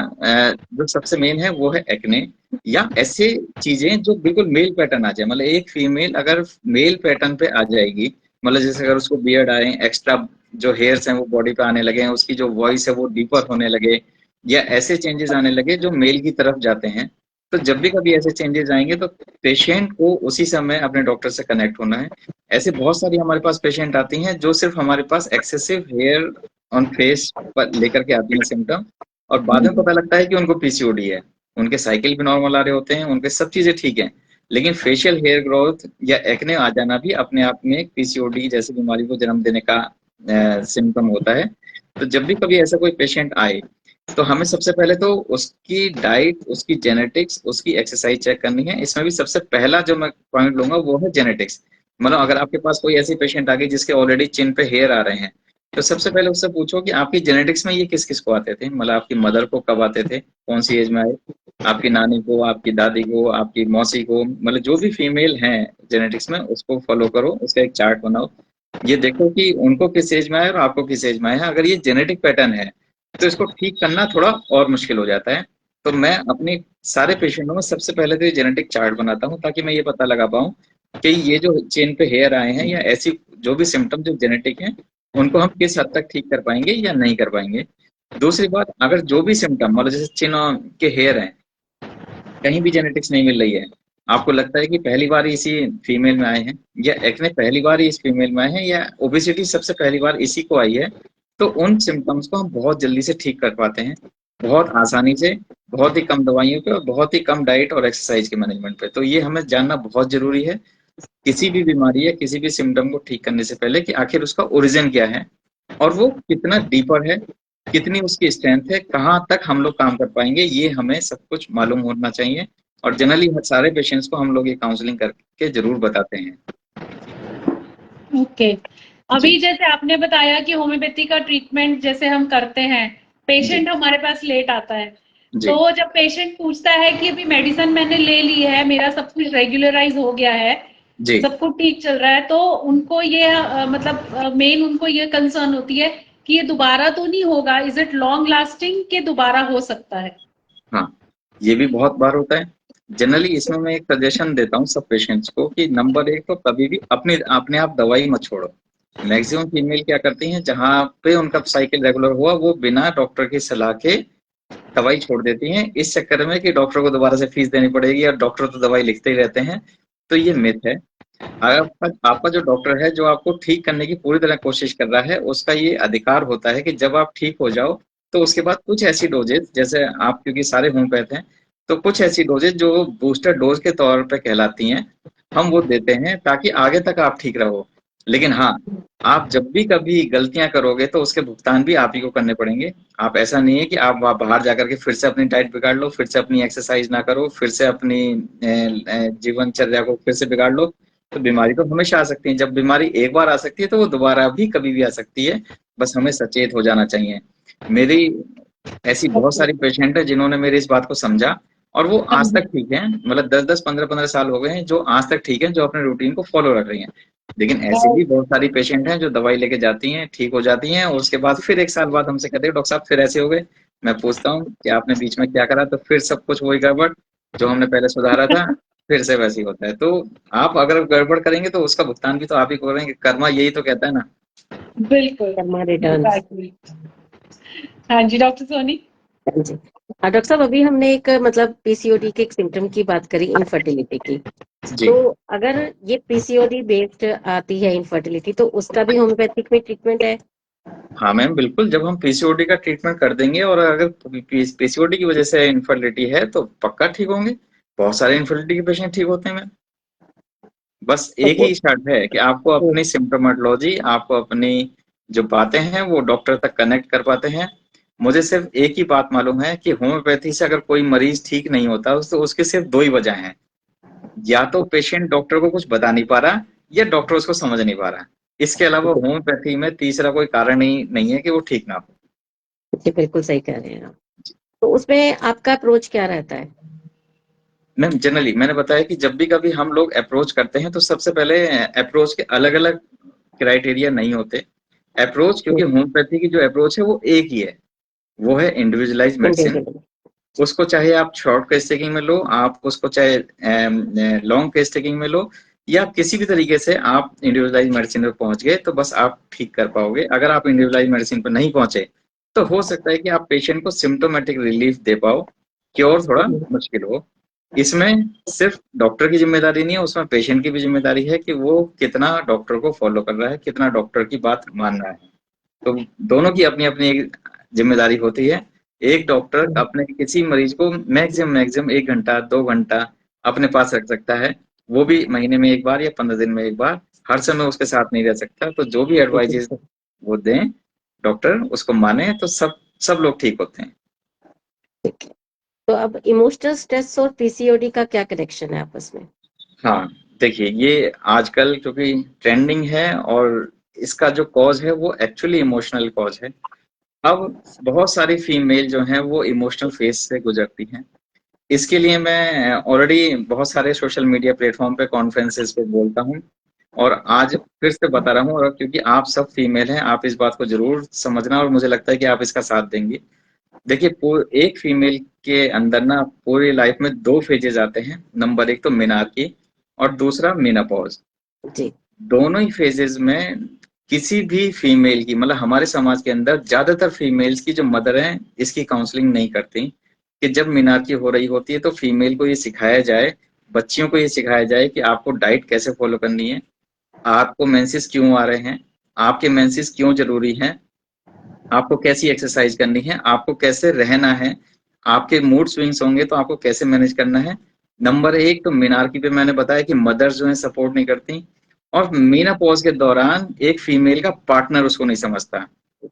जो सबसे मेन है वो है एक्ने, या ऐसे चीजें जो बिल्कुल मेल पैटर्न आ जाए। मतलब एक फीमेल अगर मेल पैटर्न पे आ जाएगी, मतलब जैसे अगर उसको बियर्ड आए, एक्स्ट्रा जो हेयर्स हैं वो बॉडी पे आने लगे, उसकी जो वॉइस है वो डीपर होने लगे, या ऐसे चेंजेस आने लगे जो मेल की तरफ जाते हैं, तो जब भी कभी ऐसे चेंजेस आएंगे तो पेशेंट को उसी समय अपने डॉक्टर से कनेक्ट होना है। ऐसे बहुत सारी हमारे पास पेशेंट आती हैं जो सिर्फ हमारे पास एक्सेसिव हेयर ऑन फेस पर लेकर के आती हैं सिम्टम, और बाद में पता लगता है कि उनको पीसीओडी है। उनके साइकिल भी नॉर्मल आ रहे होते हैं, उनके सब चीजें ठीक हैं, लेकिन फेशियल हेयर ग्रोथ या एक्ने आ जाना भी अपने आप में एक पीसीओडी जैसी बीमारी को जन्म देने का सिम्टम होता है। तो जब भी कभी ऐसा कोई पेशेंट आए तो हमें सबसे पहले तो उसकी डाइट, उसकी जेनेटिक्स, उसकी एक्सरसाइज चेक करनी है। इसमें भी सबसे पहला जो मैं पॉइंट लूंगा वो है जेनेटिक्स। मतलब अगर आपके पास कोई ऐसी पेशेंट आ गई जिसके ऑलरेडी चिन पे हेयर आ रहे हैं, तो सबसे पहले उससे पूछो कि आपकी जेनेटिक्स में ये किस किस को आते थे। मतलब आपकी मदर को कब आते थे, कौन सी एज में आए, आपकी नानी को, आपकी दादी को, आपकी मौसी को, मतलब जो भी फीमेल हैं जेनेटिक्स में, उसको फॉलो करो, उसका एक चार्ट बनाओ। ये देखो कि उनको किस एज में आया और आपको किस एज में आया है। अगर ये जेनेटिक पैटर्न है तो इसको ठीक करना थोड़ा और मुश्किल हो जाता है। तो मैं अपने सारे पेशेंटों में सबसे पहले तो ये जेनेटिक चार्ट बनाता हूँ, ताकि मैं ये पता लगा पाऊँ कि ये जो चेन पे हेयर आए हैं या ऐसी जो भी सिम्टम जो जेनेटिक हैं, उनको हम किस हद तक ठीक कर पाएंगे या नहीं कर पाएंगे। दूसरी बात, अगर जो भी सिम्टम मतलब जैसे चिन के हेयर हैं, कहीं भी जेनेटिक्स नहीं मिल रही है, आपको लगता है कि पहली बार इसी फीमेल में आए हैं, या एक्ने पहली बार ही इस फीमेल में आए हैं, या ओबेसिटी सबसे पहली बार इसी को आई है, तो उन सिम्टम्स को हम बहुत जल्दी से ठीक कर पाते हैं, बहुत आसानी से, बहुत ही कम दवाइयों पे और बहुत ही कम डाइट और एक्सरसाइज के मैनेजमेंट पे। तो ये हमें जानना बहुत जरूरी है किसी भी बीमारी या किसी भी सिम्टम को ठीक करने से पहले, कि आखिर उसका ओरिजिन क्या है और वो कितना डीपर है, कितनी उसकी स्ट्रेंथ है, कहाँ तक हम लोग काम कर पाएंगे, ये हमें सब कुछ मालूम होना चाहिए। और जनरली सारे पेशेंट्स को हम लोग ये काउंसलिंग करके जरूर बताते हैं। ओके। अभी जी जैसे आपने बताया कि होम्योपैथी का ट्रीटमेंट जैसे हम करते हैं, जी पेशेंट हमारे पास लेट आता है, जी तो जब पेशेंट पूछता है कि अभी मेडिसिन मैंने ले ली है, मेरा सब कुछ रेगुलराइज हो गया है, जी। सब कुछ ठीक चल रहा है, तो उनको ये मतलब मेन उनको ये कंसर्न होती है कि ये दोबारा तो नहीं होगा, इज इट लॉन्ग लास्टिंग के दोबारा हो सकता है? हाँ, ये भी बहुत बार होता है। जनरली इसमें मैं एक सजेशन देता हूँ सब पेशेंट्स को कि नंबर एक तो कभी भी अपने आप दवाई मत छोड़ो। मैक्सिमम फीमेल क्या करती हैं, जहाँ पे उनका साइकिल रेगुलर हुआ वो बिना डॉक्टर की सलाह के दवाई छोड़ देती हैं, इस चक्कर में कि डॉक्टर को दोबारा से फीस देनी पड़ेगी और डॉक्टर तो दवाई लिखते ही रहते हैं। तो ये मिथ है। आपका जो डॉक्टर है, जो आपको ठीक करने की पूरी तरह कोशिश कर रहा है, उसका ये अधिकार होता है कि जब आप ठीक हो जाओ तो उसके बाद कुछ ऐसी डोजेज, जैसे आप क्योंकि सारे होम्योपैथ हैं, तो कुछ ऐसी डोजेज जो बूस्टर डोज के तौर पे कहलाती हैं, हम वो देते हैं ताकि आगे तक आप ठीक रहो। लेकिन हाँ, आप जब भी कभी गलतियां करोगे तो उसके भुगतान भी आप ही को करने पड़ेंगे। आप ऐसा नहीं है कि आप बाहर जाकर के फिर से अपनी डाइट बिगाड़ लो, फिर से अपनी एक्सरसाइज ना करो, फिर से अपनी जीवनचर्या को फिर से बिगाड़ लो। तो बीमारी तो हमेशा आ सकती है। जब बीमारी एक बार आ सकती है तो वो दोबारा भी कभी भी आ सकती है। बस हमें सचेत हो जाना चाहिए। मेरी ऐसी बहुत सारी पेशेंट है जिन्होंने मेरी इस बात को समझा और वो हाँ आज जी। तक ठीक है। मतलब 10-10, 15-15 साल हो गए हैं जो आज तक ठीक है, जो अपने रूटीन को फॉलो रख रही हैं। लेकिन ऐसी भी बहुत सारी पेशेंट हैं जो दवाई लेके जाती हैं, ठीक हो जाती हैं, और उसके बाद फिर एक साल बाद हमसे कहते हैं डॉक्टर साहब फिर ऐसे हो गए। मैं पूछता हूँ कि आपने बीच में क्या करा, तो फिर सब कुछ वही गड़बड़ जो हमने पहले सुधारा था, फिर से वैसे ही होता है। तो आप अगर गड़बड़ करेंगे तो उसका भुगतान भी तो आप ही को करेंगे। कर्मा यही तो कहता है ना। बिल्कुल। कर्मा रिटर्न्स। एग्जैक्टली। हाँ जी, डॉक्टर सोनी। हाँ जी। डॉक्टर साहब, अभी हमने एक मतलब पीसीओडी के एक सिम्टम की बात करी, इनफर्टिलिटी की। जी तो अगर ये पीसीओडी बेस्ड आती है इनफर्टिलिटी, तो उसका भी होम्योपैथिक में ट्रीटमेंट है? हाँ मैम, बिल्कुल। जब हम पीसीओडी का ट्रीटमेंट कर देंगे और अगर पीसीओडी की वजह से इनफर्टिलिटी है तो पक्का ठीक होंगे। बहुत सारे इनफर्टिलिटी के पेशेंट ठीक होते हैं मैम। बस तो एक ही शर्त है कि आपको अपनी सिम्टोमेटोलॉजी, आपको अपनी जो बातें हैं वो डॉक्टर तक कनेक्ट कर पाते हैं। मुझे सिर्फ एक ही बात मालूम है कि होम्योपैथी से अगर कोई मरीज ठीक नहीं होता तो उसके सिर्फ दो ही वजह हैं। या तो पेशेंट डॉक्टर को कुछ बता नहीं पा रहा, या डॉक्टर उसको समझ नहीं पा रहा। इसके अलावा होम्योपैथी में तीसरा कोई कारण ही नहीं है कि वो ठीक ना हो। जी, बिल्कुल सही कह रहे हैं आप। तो उसमें आपका अप्रोच क्या रहता है? मैम जनरली मैंने बताया कि जब भी कभी हम लोग अप्रोच करते हैं तो सबसे पहले अप्रोच के अलग अलग क्राइटेरिया नहीं होते। अप्रोच, क्योंकि होम्योपैथी की जो अप्रोच है वो एक ही है, वो है इंडिविजुअलाइज मेडिसिन। इंडिविजुअली। उसको चाहे आप शॉर्ट केस टेकिंग में लो, आप उसको चाहे लॉन्ग केस टेकिंग में लो, या किसी भी तरीके से आप इंडिविजुअलाइज मेडिसिन पे पहुंच गए तो बस आप ठीक कर पाओगे। अगर आप इंडिविजुअलाइज मेडिसिन पर नहीं पहुंचे तो हो सकता है कि आप पेशेंट को सिम्टोमेटिक रिलीफ दे पाओ, क्योर थोड़ा मुश्किल हो। इसमें सिर्फ डॉक्टर की जिम्मेदारी नहीं है, उसमें पेशेंट की भी जिम्मेदारी है कि वो कितना डॉक्टर को फॉलो कर रहा है, कितना डॉक्टर की बात मान रहा है। तो दोनों की अपनी अपनी एक जिम्मेदारी होती है। एक डॉक्टर अपने किसी मरीज को मैक्सिमम मैक्सिमम 1 घंटा 2 घंटा अपने पास रख सकता है, वो भी महीने में एक बार या 15 दिन में एक बार। हर समय उसके साथ नहीं रह सकता। तो जो भी एडवाइजेस वो दें डॉक्टर उसको माने तो सब सब लोग ठीक होते हैं। ठीक है, तो अब इमोशनल स्ट्रेस और पीसीओडी का क्या कनेक्शन है आपस में? हाँ, देखिए ये आजकल क्योंकि ट्रेंडिंग है और इसका जो कॉज है वो एक्चुअली इमोशनल कॉज है। अब बहुत सारी फीमेल जो हैं वो इमोशनल फेज से गुजरती हैं। इसके लिए मैं ऑलरेडी बहुत सारे सोशल मीडिया प्लेटफॉर्म पे कॉन्फ्रेंसेस पे बोलता हूँ और आज फिर से बता रहा हूँ, और क्योंकि आप सब फीमेल हैं आप इस बात को जरूर समझना और मुझे लगता है कि आप इसका साथ देंगी। देखिए एक फीमेल के अंदर ना पूरी लाइफ में दो फेजेस आते हैं। नंबर एक तो मेनार्की और दूसरा मेनोपॉज। जी। दोनों ही फेजेस में किसी भी फीमेल की, मतलब हमारे समाज के अंदर ज्यादातर फीमेल्स की जो मदर हैं इसकी काउंसलिंग नहीं करती कि जब मीनार हो रही होती है तो फीमेल को ये सिखाया जाए, बच्चियों को ये सिखाया जाए कि आपको डाइट कैसे फॉलो करनी है, आपको मेंसेस क्यों आ रहे हैं, आपके मेंसेस क्यों जरूरी हैं, आपको कैसी एक्सरसाइज करनी है, आपको कैसे रहना है, आपके मूड स्विंग्स होंगे तो आपको कैसे मैनेज करना है। नंबर एक तो मीनार्की पे मैंने बताया कि मदर्स जो है सपोर्ट नहीं करती, और मीनापॉज के दौरान एक फीमेल का पार्टनर उसको नहीं समझता।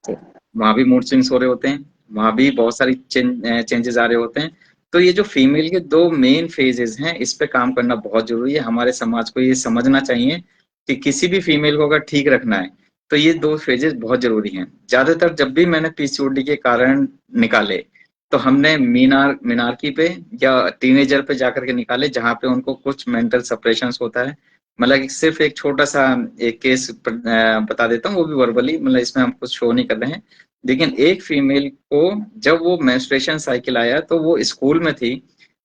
वहां भी मूड स्विंग्स हो रहे होते हैं, वहां भी बहुत सारी चेंजेस आ रहे होते हैं। तो ये जो फीमेल के दो मेन फेजेस हैं इस पे काम करना बहुत जरूरी है। हमारे समाज को ये समझना चाहिए कि किसी भी फीमेल को अगर ठीक रखना है तो ये दो फेजेस बहुत जरूरी हैं। ज्यादातर जब भी मैंने पीसीओडी के कारण निकाले तो हमने मीनारकी पे या टीनेजर पे जाकर के निकाले जहाँ पे उनको कुछ मेंटल सप्रेशन होता है। मतलब सिर्फ एक छोटा सा एक केस बता देता हूँ, वो भी वर्बली, मतलब इसमें हम कुछ शो नहीं कर रहे हैं। लेकिन एक फीमेल को जब वो मेंस्ट्रुएशन साइकिल आया तो वो स्कूल में थी,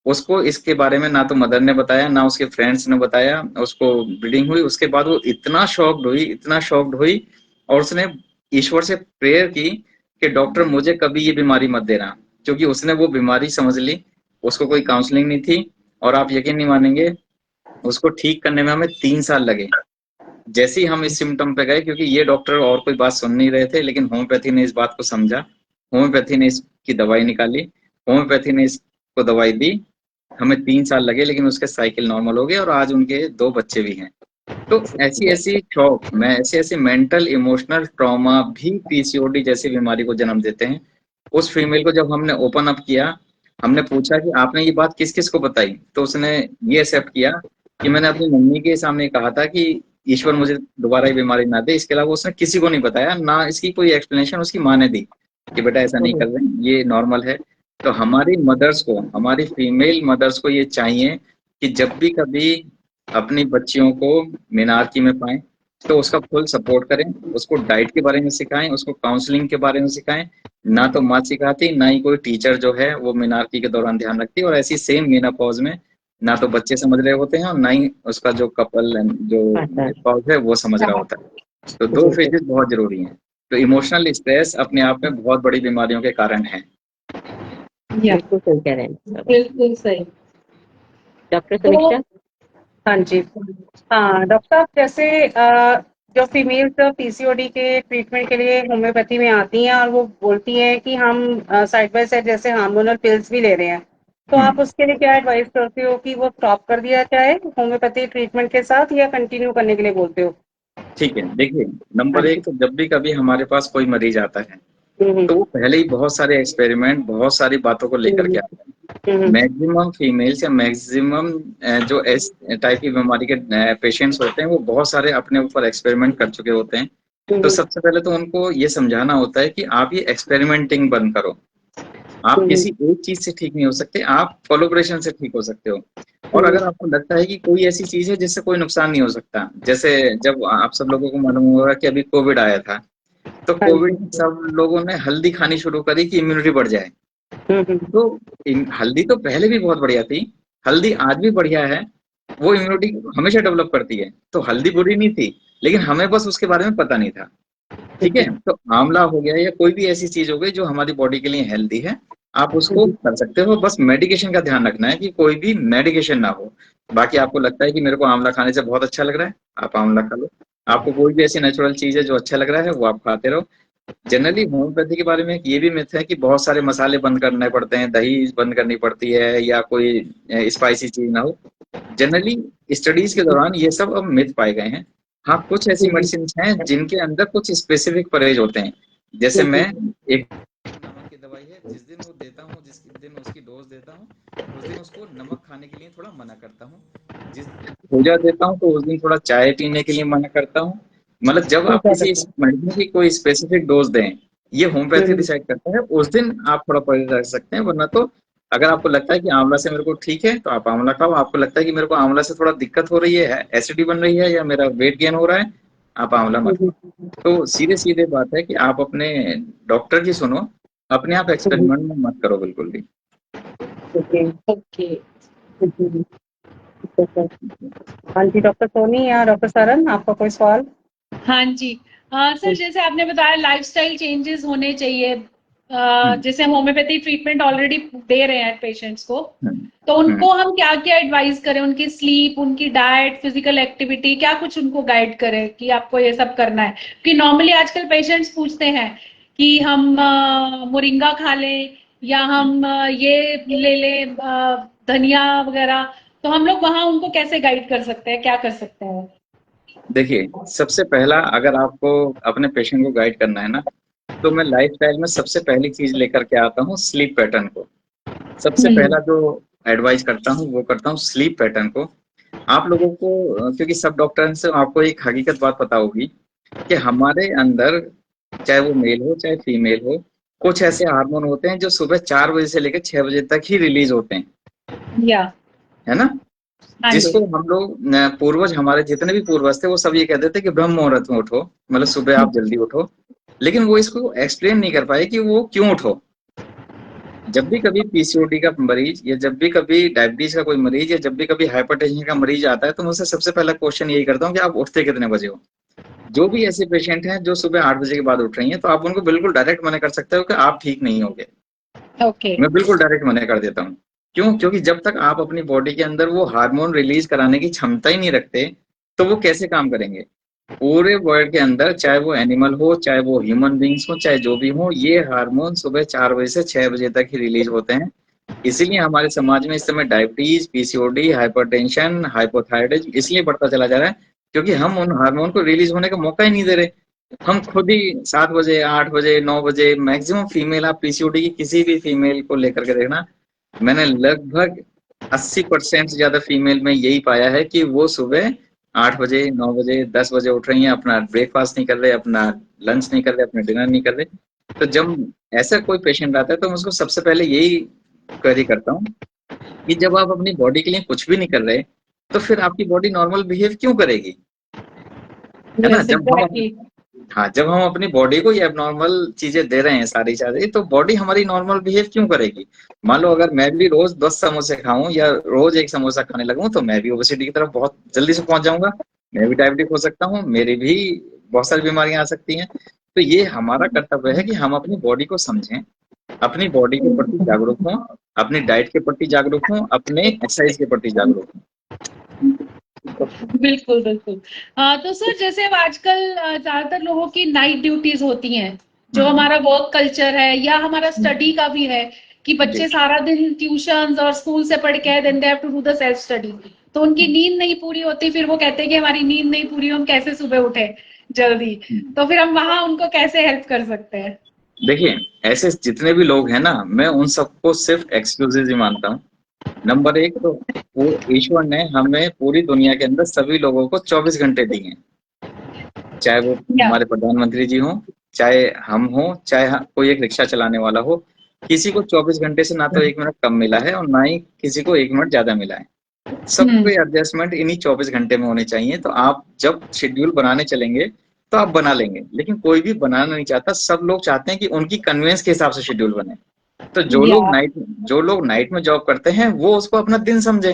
उसको इसके बारे में ना तो मदर ने बताया ना उसके फ्रेंड्स ने बताया, उसको ब्लीडिंग हुई। उसके बाद वो इतना शॉक्ड हुई, इतना शॉक्ड हुई, और उसने ईश्वर से प्रेयर की कि डॉक्टर मुझे कभी ये बीमारी मत देना, क्योंकि उसने वो बीमारी समझ ली। उसको कोई काउंसलिंग नहीं थी, और आप यकीन नहीं मानेंगे उसको ठीक करने में हमें 3 साल लगे। जैसे ही हम इस सिम्टम पे गए, क्योंकि ये डॉक्टर और कोई बात सुन नहीं रहे थे, लेकिन होम्योपैथी ने इस बात को समझा, होम्योपैथी ने इसकी दवाई निकाली, होम्योपैथी ने इसको दवाई दी। हमें 3 साल लगे लेकिन उसके साइकिल नॉर्मल हो गए और आज उनके 2 बच्चे भी हैं। तो ऐसी ऐसी शॉक में ऐसे ऐसे मेंटल इमोशनल ट्रॉमा भी पीसीओडी जैसी बीमारी को जन्म देते हैं। उस फीमेल को जब हमने ओपन अप किया, हमने पूछा कि आपने ये बात किस किस को बताई, तो उसने ये एक्सेप्ट किया कि मैंने अपनी मम्मी के सामने कहा था कि ईश्वर मुझे दोबारा ये बीमारी ना दे। इसके अलावा उसने किसी को नहीं बताया, ना इसकी कोई एक्सप्लेनेशन उसकी माँ ने दी कि बेटा ऐसा नहीं कर रहे हैं, ये नॉर्मल है। तो हमारी मदर्स को, हमारी फीमेल मदर्स को ये चाहिए कि जब भी कभी अपनी बच्चियों को मीनारकी में पाएं तो उसका फुल सपोर्ट करें, उसको डाइट के बारे में सिखाएं, उसको काउंसलिंग के बारे में सिखाएं। ना तो माँ सिखाती, ना ही कोई टीचर जो है वो मीनारकी के दौरान ध्यान रखती, और ऐसी सेम मेनोपॉज में ना तो बच्चे समझ रहे होते हैं और ना ही उसका जो कपल जो स्पाउस है वो समझ रहा होता है। तो दो फेजेस बहुत जरूरी हैं। तो इमोशनल स्ट्रेस अपने आप में बहुत बड़ी बीमारियों के कारण है। बिल्कुल सही कह रहे हैं बिल्कुल सही। डॉक्टर समीक्षा। हाँ जी। हाँ डॉक्टर साहब, जैसे जो फीमेल्स पीसीओडी के ट्रीटमेंट के लिए होम्योपैथी में आती हैं और वो बोलती हैं कि हम साइड बाय साइड जैसे हार्मोनल पिल्स भी ले रहे हैं, तो आप उसके लिए क्या एडवाइस करते हो कि वो स्टॉप कर दिया जाए होम्योपैथी ट्रीटमेंट के साथ या कंटिन्यू करने के लिए बोलते हो? ठीक है, देखिए नंबर एक तो जब भी कभी हमारे पास कोई मरीज आता है हम्म, तो वो पहले ही बहुत सारे एक्सपेरिमेंट, बहुत सारी बातों को लेकर के आता है। मैक्सिमम फीमेल्स या मैक्सिमम जो इस टाइप की बीमारी के पेशेंट्स होते हैं वो बहुत सारे अपने ऊपर एक्सपेरिमेंट कर चुके होते हैं। तो सबसे पहले तो उनको ये समझाना होता है कि आप ये एक्सपेरिमेंटिंग बंद करो। आप किसी एक चीज से ठीक नहीं हो सकते, आप कोलैबोरेशन से ठीक हो सकते हो। और अगर आपको लगता है कि कोई ऐसी चीज है जिससे कोई नुकसान नहीं हो सकता, जैसे जब आप सब लोगों को मालूम होगा कि अभी कोविड आया था, तो कोविड में सब लोगों ने हल्दी खानी शुरू करी कि इम्यूनिटी बढ़ जाए। तो हल्दी तो पहले भी बहुत बढ़िया थी, हल्दी आज भी बढ़िया है, वो इम्यूनिटी हमेशा डेवलप करती है। तो हल्दी बुरी नहीं थी, लेकिन हमें बस उसके बारे में पता नहीं था। ठीक है, तो आंवला हो गया या कोई भी ऐसी चीज हो गई जो हमारी बॉडी के लिए हेल्दी है, आप उसको कर सकते हो। बस मेडिकेशन का ध्यान रखना है कि कोई भी मेडिकेशन ना हो। बाकी आपको लगता है कि मेरे को आंवला खाने से बहुत अच्छा लग रहा है, आप आंवला खा लो। आपको कोई भी ऐसी नेचुरल चीज है जो अच्छा लग रहा है वो आप खाते रहो। जनरली होम्योपैथी के बारे में एक ये भी मिथ है कि बहुत सारे मसाले बंद करने पड़ते हैं, दही बंद करनी पड़ती है, या कोई स्पाइसी चीज ना हो। जनरली स्टडीज के दौरान ये सब अब मिथ पाए गए हैं। हाँ, कुछ ऐसी मेडिसिन हैं जिनके अंदर कुछ स्पेसिफिक परहेज होते हैं। जैसे मैं एक नामक की दवाई है, जिस दिन वो देता हूँ, जिस दिन देता हूँ, उस दिन उसको नमक खाने के लिए थोड़ा मना करता हूँ। जिस पूजा देता हूँ तो उस दिन थोड़ा चाय पीने के लिए मना करता हूँ। मतलब जब आप किसी मेडिसिन की कोई स्पेसिफिक डोज दें, ये होम्योपैथी डिसाइड करता है, उस दिन आप थोड़ा परहेज रख सकते हैं। वरना तो अगर आपको लगता है कि आंवला से मेरे को ठीक है तो आप आंवला खाओ, आपको लगता है कि मेरे को आंवला से थोड़ा दिक्कत हो रही है, एसिडिटी बन रही है या मेरा वेट गेन हो रहा है, आप आंवला मत खाओ। तो सीधे सीधे बात है कि आप अपने डॉक्टर की सुनो, अपने आप एक्सपेरिमेंट में मत करो बिल्कुल भी। Okay. हाँ जी, डॉक्टर सोनी या डॉक्टर सरन, आपका कोई सवाल? हाँ जी। सर, जैसे आपने बताया लाइफस्टाइल चेंजेस होने चाहिए, जैसे हम होम्योपैथी ट्रीटमेंट ऑलरेडी दे रहे हैं पेशेंट्स को, तो उनको हम क्या क्या एडवाइस करें? उनकी स्लीप, उनकी डाइट, फिजिकल एक्टिविटी, क्या कुछ उनको गाइड करें कि आपको ये सब करना है? क्योंकि नॉर्मली आजकल पेशेंट्स पूछते हैं कि हम मोरिंगा खा लें या हम ये ले लें धनिया वगैरह, तो हम लोग वहां उनको कैसे गाइड कर सकते हैं, क्या कर सकते हैं? देखिए, सबसे पहला अगर आपको अपने पेशेंट को गाइड करना है ना, तो मैं लाइफस्टाइल में सबसे पहली चीज लेकर के आता हूँ स्लीप पैटर्न को। सबसे पहला जो एडवाइस करता हूँ वो करता हूँ स्लीप पैटर्न को। आप लोगों को क्योंकि सब डॉक्टर से आपको एक हकीकत बात पता होगी कि हमारे अंदर, चाहे वो मेल हो चाहे फीमेल हो, कुछ ऐसे हार्मोन होते हैं जो सुबह 4 बजे से लेकर 6 बजे तक ही रिलीज होते हैं, या है ना? हाँ जिसको जी। हम लोग पूर्वज, हमारे जितने भी पूर्वज थे वो सब ये कहते थे कि ब्रह्म मुहूर्त में उठो, मतलब सुबह आप जल्दी उठो। लेकिन वो इसको एक्सप्लेन नहीं कर पाए कि वो क्यों उठो। जब भी कभी पीसीओडी का मरीज या जब भी कभी डायबिटीज का कोई मरीज या जब भी कभी हाइपरटेंशन का मरीज आता है तो मुझसे सबसे पहला क्वेश्चन यही करता हूँ कि आप उठते कितने बजे हो। जो भी ऐसे पेशेंट हैं जो सुबह 8 बजे के बाद उठ रही हैं, तो आप उनको बिल्कुल डायरेक्ट मना कर सकते हो कि आप ठीक नहीं होगे। ओके। मैं बिल्कुल डायरेक्ट मना कर देता हूँ। क्यों? क्योंकि जब तक आप अपनी बॉडी के अंदर वो हार्मोन रिलीज कराने की क्षमता ही नहीं रखते तो वो कैसे काम करेंगे? पूरे वर्ल्ड के अंदर, चाहे वो एनिमल हो चाहे वो ह्यूमन बींग्स हो चाहे जो भी हो, ये हार्मोन सुबह 4 बजे से 6 बजे तक ही रिलीज होते हैं। इसीलिए हमारे समाज में इस समय डायबिटीज, पीसीओडी, हाइपरटेंशन, हाइपोथायराइडिज्म इसलिए बढ़ता चला जा रहा है क्योंकि हम उन हार्मोन को रिलीज होने का मौका ही नहीं दे रहे। हम खुद ही 7 बजे, 8 बजे, 9 बजे, मैक्सिमम फीमेल, आप पीसीओडी की किसी भी फीमेल को लेकर के देखना, मैंने लगभग 80% से ज्यादा फीमेल में यही पाया है कि वो सुबह 8 बजे, 9 बजे, 10 बजे उठ रही हैं, अपना ब्रेकफास्ट नहीं कर रहे, अपना लंच नहीं कर रहे, अपना डिनर नहीं कर रहे। तो जब ऐसा कोई पेशेंट आता है तो मैं उसको सबसे पहले यही क्वेरी करता हूँ कि जब आप अपनी बॉडी के लिए कुछ भी नहीं कर रहे तो फिर आपकी बॉडी नॉर्मल बिहेव क्यों करेगी? है ना? Yes, exactly. हाँ, जब हम अपनी बॉडी को ये एबनॉर्मल चीजें दे रहे हैं सारी चीजें, तो बॉडी हमारी नॉर्मल बिहेव क्यों करेगी? मान लो अगर मैं भी रोज 10 समोसे खाऊं या रोज एक समोसा खाने लगूं तो मैं भी ओबेसिटी की तरफ बहुत जल्दी से पहुंच जाऊंगा, मैं भी डायबिटिक हो सकता हूँ, मेरी भी बहुत सारी बीमारियां आ सकती हैं। तो ये हमारा कर्तव्य है कि हम अपनी बॉडी को समझें, अपनी बॉडी के प्रति जागरूक हों, अपनी डाइट के प्रति जागरूक हों, अपने एक्सरसाइज के प्रति जागरूक हों। बिल्कुल, बिल्कुल। तो सर, जैसे अब आजकल ज़्यादातर लोगों की नाइट ड्यूटीज़ होती हैं, जो हमारा वर्क कल्चर है या हमारा स्टडी का भी है कि बच्चे सारा दिन ट्यूशन्स और स्कूल से पढ़ के then they have to do the self study, तो उनकी नींद नहीं पूरी होती, फिर वो कहते हैं कि हमारी नींद नहीं पूरी, हम कैसे सुबह उठे जल्दी, तो फिर हम वहां उनको कैसे हेल्प कर सकते हैं? देखिए, ऐसे जितने भी लोग हैं ना, मैं उन सबको सिर्फ एक्सक्यूजेज ही मानता हूँ। नंबर एक तो वो ईश्वर ने हमें पूरी दुनिया के अंदर सभी लोगों को 24 घंटे दिए हैं, चाहे वो हमारे प्रधानमंत्री जी हों, चाहे हम हों, चाहे कोई एक रिक्शा चलाने वाला हो, किसी को 24 घंटे से ना तो 1 मिनट कम मिला है और ना ही किसी को 1 मिनट ज्यादा मिला है। सबके एडजस्टमेंट इन्हीं 24 घंटे में होने चाहिए। तो आप जब शेड्यूल बनाने चलेंगे तो आप बना लेंगे, लेकिन कोई भी बनाना नहीं चाहता, सब लोग चाहते हैं कि उनकी कन्वेंस के हिसाब से शेड्यूल बने। तो जो लोग नाइट में जॉब करते हैं वो उसको अपना दिन समझे,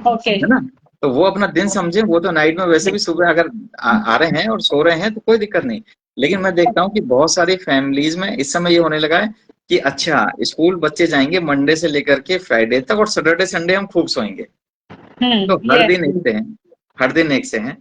ओके। है ना? तो वो अपना दिन समझे, वो तो नाइट में वैसे भी सुबह अगर आ रहे हैं और सो रहे हैं तो कोई दिक्कत नहीं। लेकिन मैं देखता हूँ कि बहुत सारी फैमिलीज में इस समय ये होने लगा है कि अच्छा स्कूल बच्चे जाएंगे मंडे से लेकर के फ्राइडे तक और सैटरडे संडे हम खूब सोएंगे। तो हर दिन एक से हैं, हर दिन एक से हैं।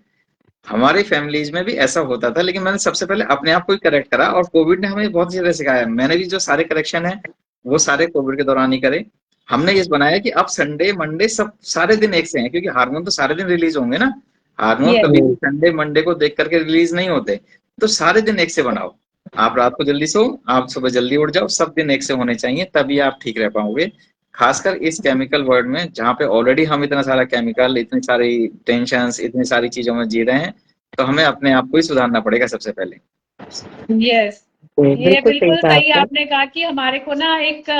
हमारी फैमिलीज में भी ऐसा होता था, लेकिन मैंने सबसे पहले अपने आप को ही करेक्ट करा और कोविड ने हमें बहुत ज्यादा सिखाया। मैंने भी जो सारे करेक्शन है वो सारे कोविड के दौरान ही करे। हमने ये बनाया कि अब संडे मंडे सब सारे दिन एक से हैं, क्योंकि हार्मोन तो सारे दिन रिलीज होंगे ना, हार्मोन कभी भी संडे मंडे को देख करके रिलीज नहीं होते। तो सारे दिन एक से बनाओ, आप रात को जल्दी सो, आप सुबह जल्दी उठ जाओ, सब दिन एक से होने चाहिए, तभी आप ठीक रह पाओगे। खासकर इस केमिकल वर्ल्ड में जहाँ पे ऑलरेडी हम इतना सारा केमिकल, इतनी सारी टेंशन्स, इतनी सारी चीजों में जी रहे हैं, तो हमें अपने आप को ही सुधारना पड़ेगा सबसे पहले। यस, ये बिल्कुल सही बिल्कुल कहा सही आपने। आपने कहा कि हमारे को ना एक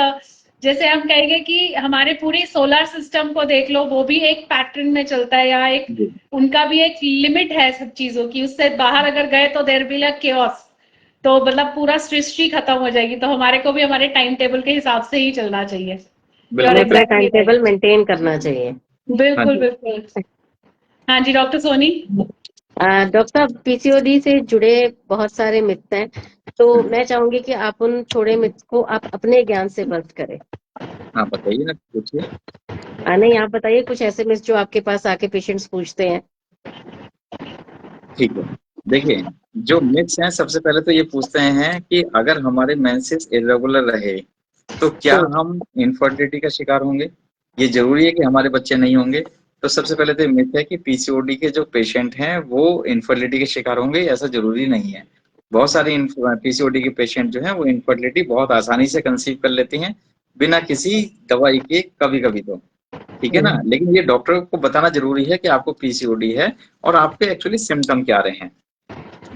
जैसे हम कहेंगे कि हमारे पूरी सोलर सिस्टम को देख लो, वो भी एक पैटर्न में चलता है, या एक जी उनका भी एक लिमिट है सब चीजों की, उससे बाहर अगर गए तो देयर विल अ केओस, तो मतलब पूरा सृष्टि खत्म हो जाएगी। तो हमारे को भी हमारे टाइम टेबल के हिसाब से ही चलना चाहिए। यू आर हमें बिल्कुल अपना बिल्कुल। Time exactly table right. Maintain करना चाहिए। हाँ बिल्कुल जी। बिल्कुल। हाँ जी, डॉक्टर सोनी। डॉक्टर साहब, पीसीओडी से जुड़े बहुत सारे मिथ हैं, तो मैं चाहूंगी कि आप उन थोड़े मिथ को आप अपने ज्ञान से बस्ट करें। हाँ बताइए ना, पूछिए। नहीं, आप बताइए कुछ ऐसे मिथ जो आपके पास आके पेशेंट्स पूछते हैं। ठीक है, देखिए, जो मिथ्स हैं सबसे पहले तो ये पूछते हैं कि अगर हमारे मेंसेस इरेगुलर रहे तो क्या हम्म, हम इनफर्टिलिटी का शिकार होंगे, ये जरूरी है कि हमारे बच्चे नहीं होंगे। तो सबसे पहले तो ये मिथ है कि पीसीओडी के जो पेशेंट हैं वो इनफर्टिलिटी के शिकार होंगे, ऐसा जरूरी नहीं है। बहुत सारे पीसीओडी के पेशेंट जो हैं वो इनफर्टिलिटी बहुत आसानी से कंसीव कर लेती हैं बिना किसी दवाई के, कभी कभी तो, ठीक है ना। लेकिन ये डॉक्टर को बताना जरूरी है कि आपको पीसीओडी है और आपके एक्चुअली सिम्टम क्या रहे हैं।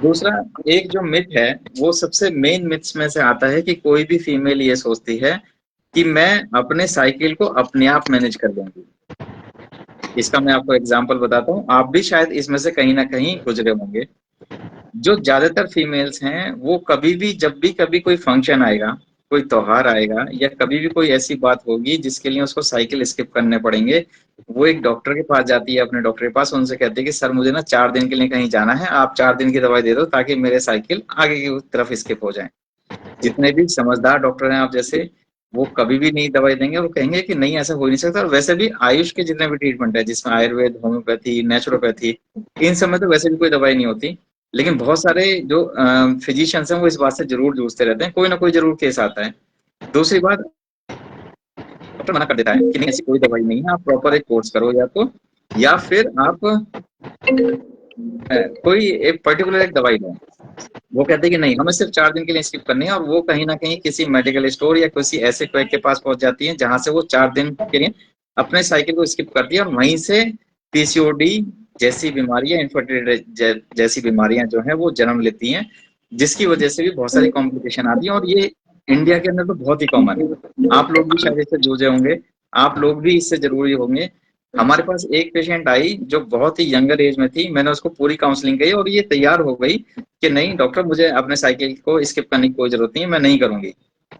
दूसरा, एक जो मिथ है वो सबसे मेन मिथ्स में से आता है कि कोई भी फीमेल ये सोचती है कि मैं अपने साइकिल को अपने आप मैनेज कर लूंगी। इसका मैं आपको एग्जांपल बताता हूँ, आप भी शायद इसमें से कहीं ना कहीं गुजरे होंगे। जो ज्यादातर फीमेल्स हैं वो कभी भी, जब भी कभी कोई फंक्शन आएगा, कोई त्योहार आएगा, या कभी भी कोई ऐसी बात होगी जिसके लिए उसको साइकिल स्किप करने पड़ेंगे, वो एक डॉक्टर के पास जाती है, अपने डॉक्टर के पास, उनसे कहती है कि सर मुझे ना 4 दिन के लिए कहीं जाना है, आप 4 दिन की दवाई दे दो ताकि मेरे साइकिल आगे की तरफ स्किप हो जाए। जितने भी समझदार डॉक्टर हैं आप जैसे, वो कभी भी नहीं दवाई देंगे, वो कहेंगे कि नहीं ऐसा हो नहीं सकता। और वैसे भी आयुष के जितने भी ट्रीटमेंट है, जिसमें आयुर्वेद, होम्योपैथी, नेचुरोपैथी, इन सब में तो वैसे भी कोई दवाई नहीं होती। लेकिन बहुत सारे जो फिजिशियंस हैं वो इस बात से जरूर जूझते रहते हैं, कोई ना कोई जरूर केस आता है। दूसरी बात, डॉक्टर मना कर देता है कि नहीं ऐसी कोई दवाई नहीं है, आप प्रॉपर एक कोर्स करो, या तो या फिर आप कोई एक पर्टिकुलर एक दवाई लो। वो कहते हैं कि नहीं, हमें सिर्फ 4 दिन के लिए स्किप करनी है, और वो कहीं ना कहीं किसी मेडिकल स्टोर या किसी ऐसे क्वैक के पास पहुंच जाती है जहां से वो 4 दिन के लिए अपने साइकिल को स्किप करती है, और वहीं से पीसीओडी जैसी बीमारियां, इनफर्टिलिटी जैसी बीमारियां जो है वो जन्म लेती हैं, जिसकी वजह से भी बहुत सारी कॉम्प्लिकेशन आती है। और ये इंडिया के अंदर तो बहुत ही कॉमन है, आप लोग भी शायद इससे जूझे होंगे, आप लोग भी इससे जरूरी होंगे। हमारे पास एक पेशेंट आई जो बहुत ही यंगर एज में थी, मैंने उसको पूरी काउंसलिंग की और ये तैयार हो गई कि नहीं डॉक्टर, मुझे अपने साइकिल को स्किप करने की कोई जरूरत नहीं है, मैं नहीं करूंगी।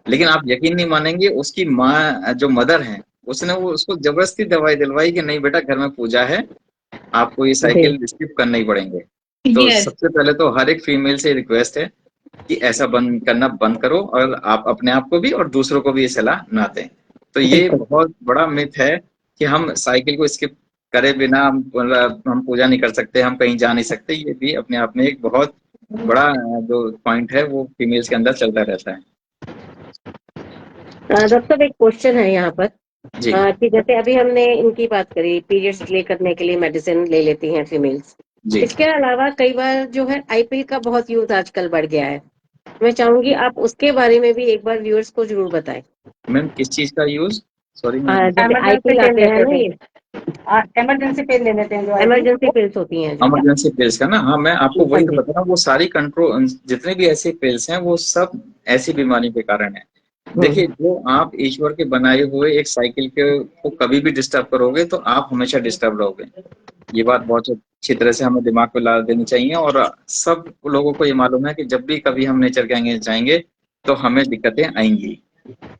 लेकिन आप यकीन नहीं मानेंगे, उसकी माँ जो मदर है, उसने वो उसको जबरदस्ती दवाई दिलवाई कि नहीं बेटा, घर में पूजा है, आपको ये जी, साइकिल स्किप करने ही पड़ेंगे। तो यस। सबसे पहले तो हर एक फीमेल से रिक्वेस्ट है कि ऐसा बंद करना बंद करो, और आप अपने आप को भी और दूसरों को भी ये सलाह ना दें। तो ये बिल्कुल। बहुत बड़ा मिथ है कि हम साइकिल को स्किप करे बिना हम पूजा नहीं कर सकते, हम कहीं जा नहीं सकते। ये भी अपने आप में एक बहुत बड़ा जो पॉइंट है वो फीमेल्स के अंदर चलता रहता है। डॉक्टर साहब, एक क्वेश्चन है यहाँ पर, जी कि जैसे अभी हमने इनकी बात करी, पीरियड्स डिले करने के लिए मेडिसिन ले लेती हैं फीमेल्स। जी। इसके अलावा कई बार जो है आईपिल का बहुत यूज आजकल बढ़ गया है। मैं चाहूंगी आप उसके बारे में भी एक बार व्यूअर्स को जरूर बताएं। मैम किस चीज का यूज, सॉरी मैम। जैसे इमरजेंसी आईपिल पेन आते हैं लेते ना, थे, ये इमरजेंसी पेन ले लेते हैं जो आईपी। इमरजेंसी पिल्स होती हैं जो। इमरजेंसी पिल्स का ना, हाँ मैं आपको हाँ वही तो जी। बता रहा हूँ, वो सारी कंट्रोल, जितने भी ऐसे पिल्स हैं वो सब ऐसी बीमारी के कारण है। देखिए, हम्म, जो आप ईश्वर के बनाए हुए एक साइकिल के को कभी भी डिस्टर्ब करोगे तो आप हमेशा डिस्टर्ब रहोगे। ये बात बहुत अच्छी तरह से हमें दिमाग में ला देनी चाहिए, और सब लोगों को ये मालूम है कि जब भी कभी हम नेचर के अगेंस्ट जाएंगे तो हमें दिक्कतें आएंगी।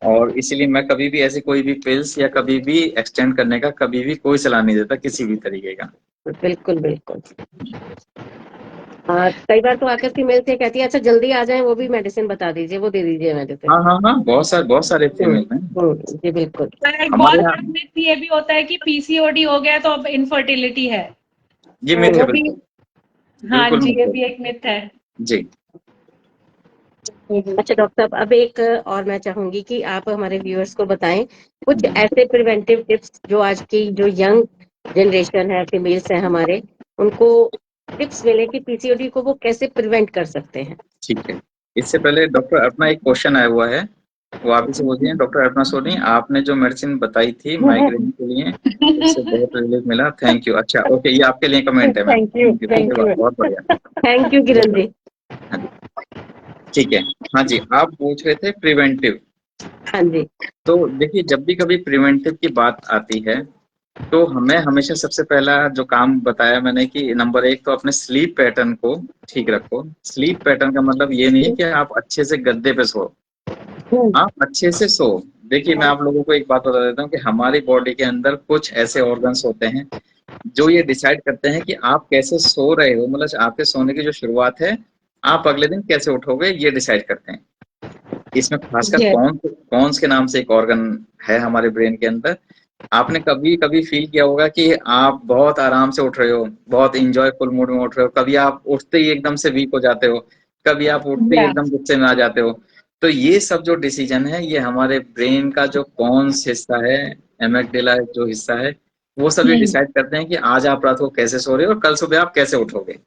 और इसीलिए मैं कभी भी ऐसे कोई भी पिल्स या कभी भी एक्सटेंड करने का कभी भी कोई सलाह नहीं देता, किसी भी तरीके का। बिल्कुल बिल्कुल। कई बार तो आकर फीमेल से कहती है अच्छा जल्दी आ जाए, वो भी मेडिसिन बता दीजिए, वो दे दीजिए मेडिसिन। हाँ हाँ हाँ, बहुत सारे फीमेल हैं जी बिल्कुल। एक हमारे बहुत यहाँ। बड़ा मिथ ये भी होता है कि पीसीओडी हो गया तो अब इनफर्टिलिटी है, ये तो मिथ है, वो भी, बिल्कुल हाँ बिल्कुल जी, मिथ ये है। भी एक मिथ है। जी अच्छा डॉक्टर साहब, अब एक और मैं चाहूंगी कि आप हमारे व्यूअर्स को बताएं कुछ ऐसे प्रिवेंटिव टिप्स जो आज की जो यंग जनरेशन है, फीमेल्स हैं हमारे, उनको टिप्स मिले कि पीसीओडी को वो कैसे प्रिवेंट कर सकते हैं। ठीक है। इससे पहले डॉक्टर, अपना एक क्वेश्चन आया हुआ है वापस से बोलिए डॉक्टर अपर्णा सोनी, आपने जो मेडिसिन बताई थी माइग्रेन के लिए उससे बहुत रिलीफ मिला, थैंक यू। अच्छा ओके, ये आपके लिए कमेंट है ma'am, thank you, thank you, thank you. बहुत बढ़िया। Thank you Kiran ji. हाँ जी, ठीक है। हाँ जी, आप पूछ रहे थे प्रिवेंटिव। हाँ जी। तो देखिए, जब भी कभी प्रिवेंटिव की बात आती है तो हमें हमेशा सबसे पहला जो काम बताया मैंने कि नंबर 1 तो अपने स्लीप पैटर्न को ठीक रखो। स्लीप पैटर्न का मतलब ये नहीं है कि आप अच्छे से गद्दे पे सो, आप अच्छे से सो। देखिए, मैं आप लोगों को एक बात बता देता हूँ कि हमारी बॉडी के अंदर कुछ ऐसे ऑर्गन्स होते हैं जो ये डिसाइड करते हैं कि आप कैसे सो रहे हो, मतलब आपके सोने की जो शुरुआत है, आप अगले दिन कैसे उठोगे, ये डिसाइड करते हैं। इसमें खासकर Yes. कॉन्स के नाम से एक ऑर्गन है हमारे ब्रेन के अंदर। आपने कभी कभी फील किया होगा कि आप बहुत आराम से उठ रहे हो, बहुत इंजॉयफुल मूड में उठ रहे हो, कभी आप उठते ही एकदम से वीक हो जाते हो, कभी आप उठते ही या एकदम गुस्से में आ जाते हो। तो ये सब जो डिसीजन है, ये हमारे ब्रेन का जो कॉन्स हिस्सा है, एमेगडाला जो हिस्सा है, वो सब ये डिसाइड करते हैं कि आज आप रात को कैसे सो रहे हो और कल सुबह आप कैसे उठोगे।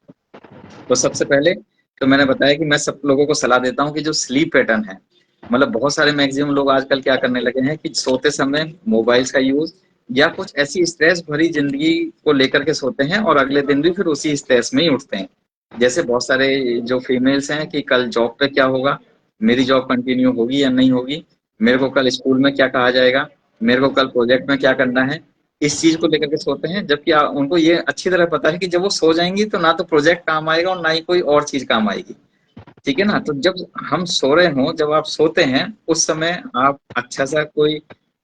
तो सबसे पहले तो मैंने बताया कि मैं सब लोगों को सलाह देता हूँ कि जो स्लीप पैटर्न है, मतलब बहुत सारे मैक्सिमम लोग आजकल क्या करने लगे हैं कि सोते समय मोबाइल्स का यूज या कुछ ऐसी स्ट्रेस भरी जिंदगी को लेकर के सोते हैं और अगले दिन भी फिर उसी स्ट्रेस में ही उठते हैं। जैसे बहुत सारे जो फीमेल्स हैं कि कल जॉब पे क्या होगा, मेरी जॉब कंटिन्यू होगी या नहीं होगी, मेरे को कल स्कूल में क्या कहा जाएगा, मेरे को कल प्रोजेक्ट में क्या करना है, इस चीज को लेकर के सोते हैं। जबकि उनको ये अच्छी तरह पता है कि जब वो सो जाएंगी तो ना तो प्रोजेक्ट काम आएगा और ना ही कोई और चीज काम आएगी। ठीक है ना। तो जब हम सो रहे हों, जब आप सोते हैं, उस समय आप अच्छा सा कोई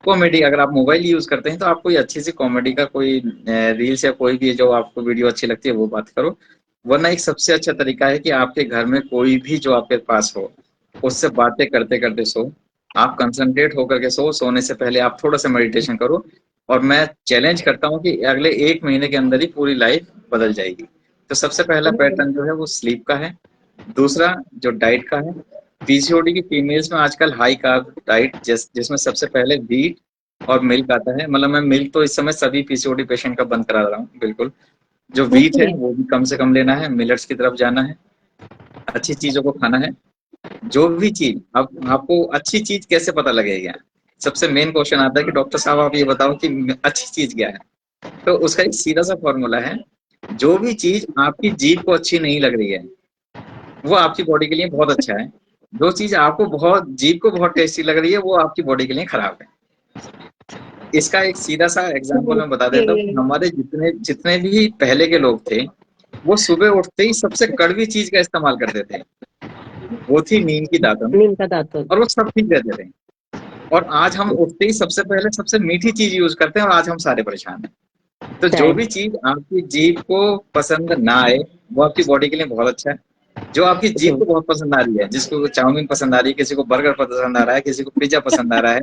कॉमेडी, अगर आप मोबाइल यूज करते हैं तो आप कोई अच्छी सी कॉमेडी का कोई रील्स या कोई भी जो आपको वीडियो अच्छी लगती है वो बात करो। वरना एक सबसे अच्छा तरीका है कि आपके घर में कोई भी जो आपके पास हो, उससे बातें करते करते सो। आप कंसंट्रेट होकर के सो, सोने से पहले आप थोड़ा सा मेडिटेशन करो, और मैं चैलेंज करता हूँ कि अगले 1 महीने के अंदर ही पूरी लाइफ बदल जाएगी। तो सबसे पहला पैटर्न जो है वो स्लीप का है। दूसरा जो डाइट का है, पीसीओडी की फीमेल्स में आजकल हाई कार्ब डाइट जिसमें सबसे पहले व्हीट और मिल्क आता है, मतलब मैं मिल्क तो इस समय सभी पीसीओडी पेशेंट का बंद करा रहा हूँ बिल्कुल। जो व्हीट है Okay. वो भी कम से कम लेना है, मिलेट्स की तरफ जाना है, अच्छी चीजों को खाना है। जो भी चीज, अब आपको अच्छी चीज कैसे पता लगेगा, सबसे मेन क्वेश्चन आता है कि डॉक्टर साहब आप ये बताओ कि अच्छी चीज क्या है। तो उसका एक सीधा सा फॉर्मूला है, जो भी चीज आपकी जीभ को अच्छी नहीं लग रही है वो आपकी बॉडी के लिए बहुत अच्छा है। जो चीज आपको बहुत जीभ को बहुत टेस्टी लग रही है वो आपकी बॉडी के लिए खराब है। इसका एक सीधा सा एग्जांपल मैं बता देता हूँ कि ओके हमारे जितने जितने भी पहले के लोग थे, वो सुबह उठते ही सबसे कड़वी चीज का इस्तेमाल करते थे, वो थी नीम की दातुन, नीम का दातुन। और वो सब ठीक रहते थे। और आज हम उठते ही सबसे पहले सबसे मीठी चीज यूज करते हैं और आज हम सारे परेशान हैं। तो जो चाय। भी चीज आपकी जीभ को पसंद ना आए वो आपकी बॉडी के लिए बहुत अच्छा है। जो आपकी जीभ को बहुत पसंद आ रही है, जिसको चाउमीन पसंद आ रही है, किसी को बर्गर पसंद आ रहा है, किसी को पिज्जा पसंद आ रहा है,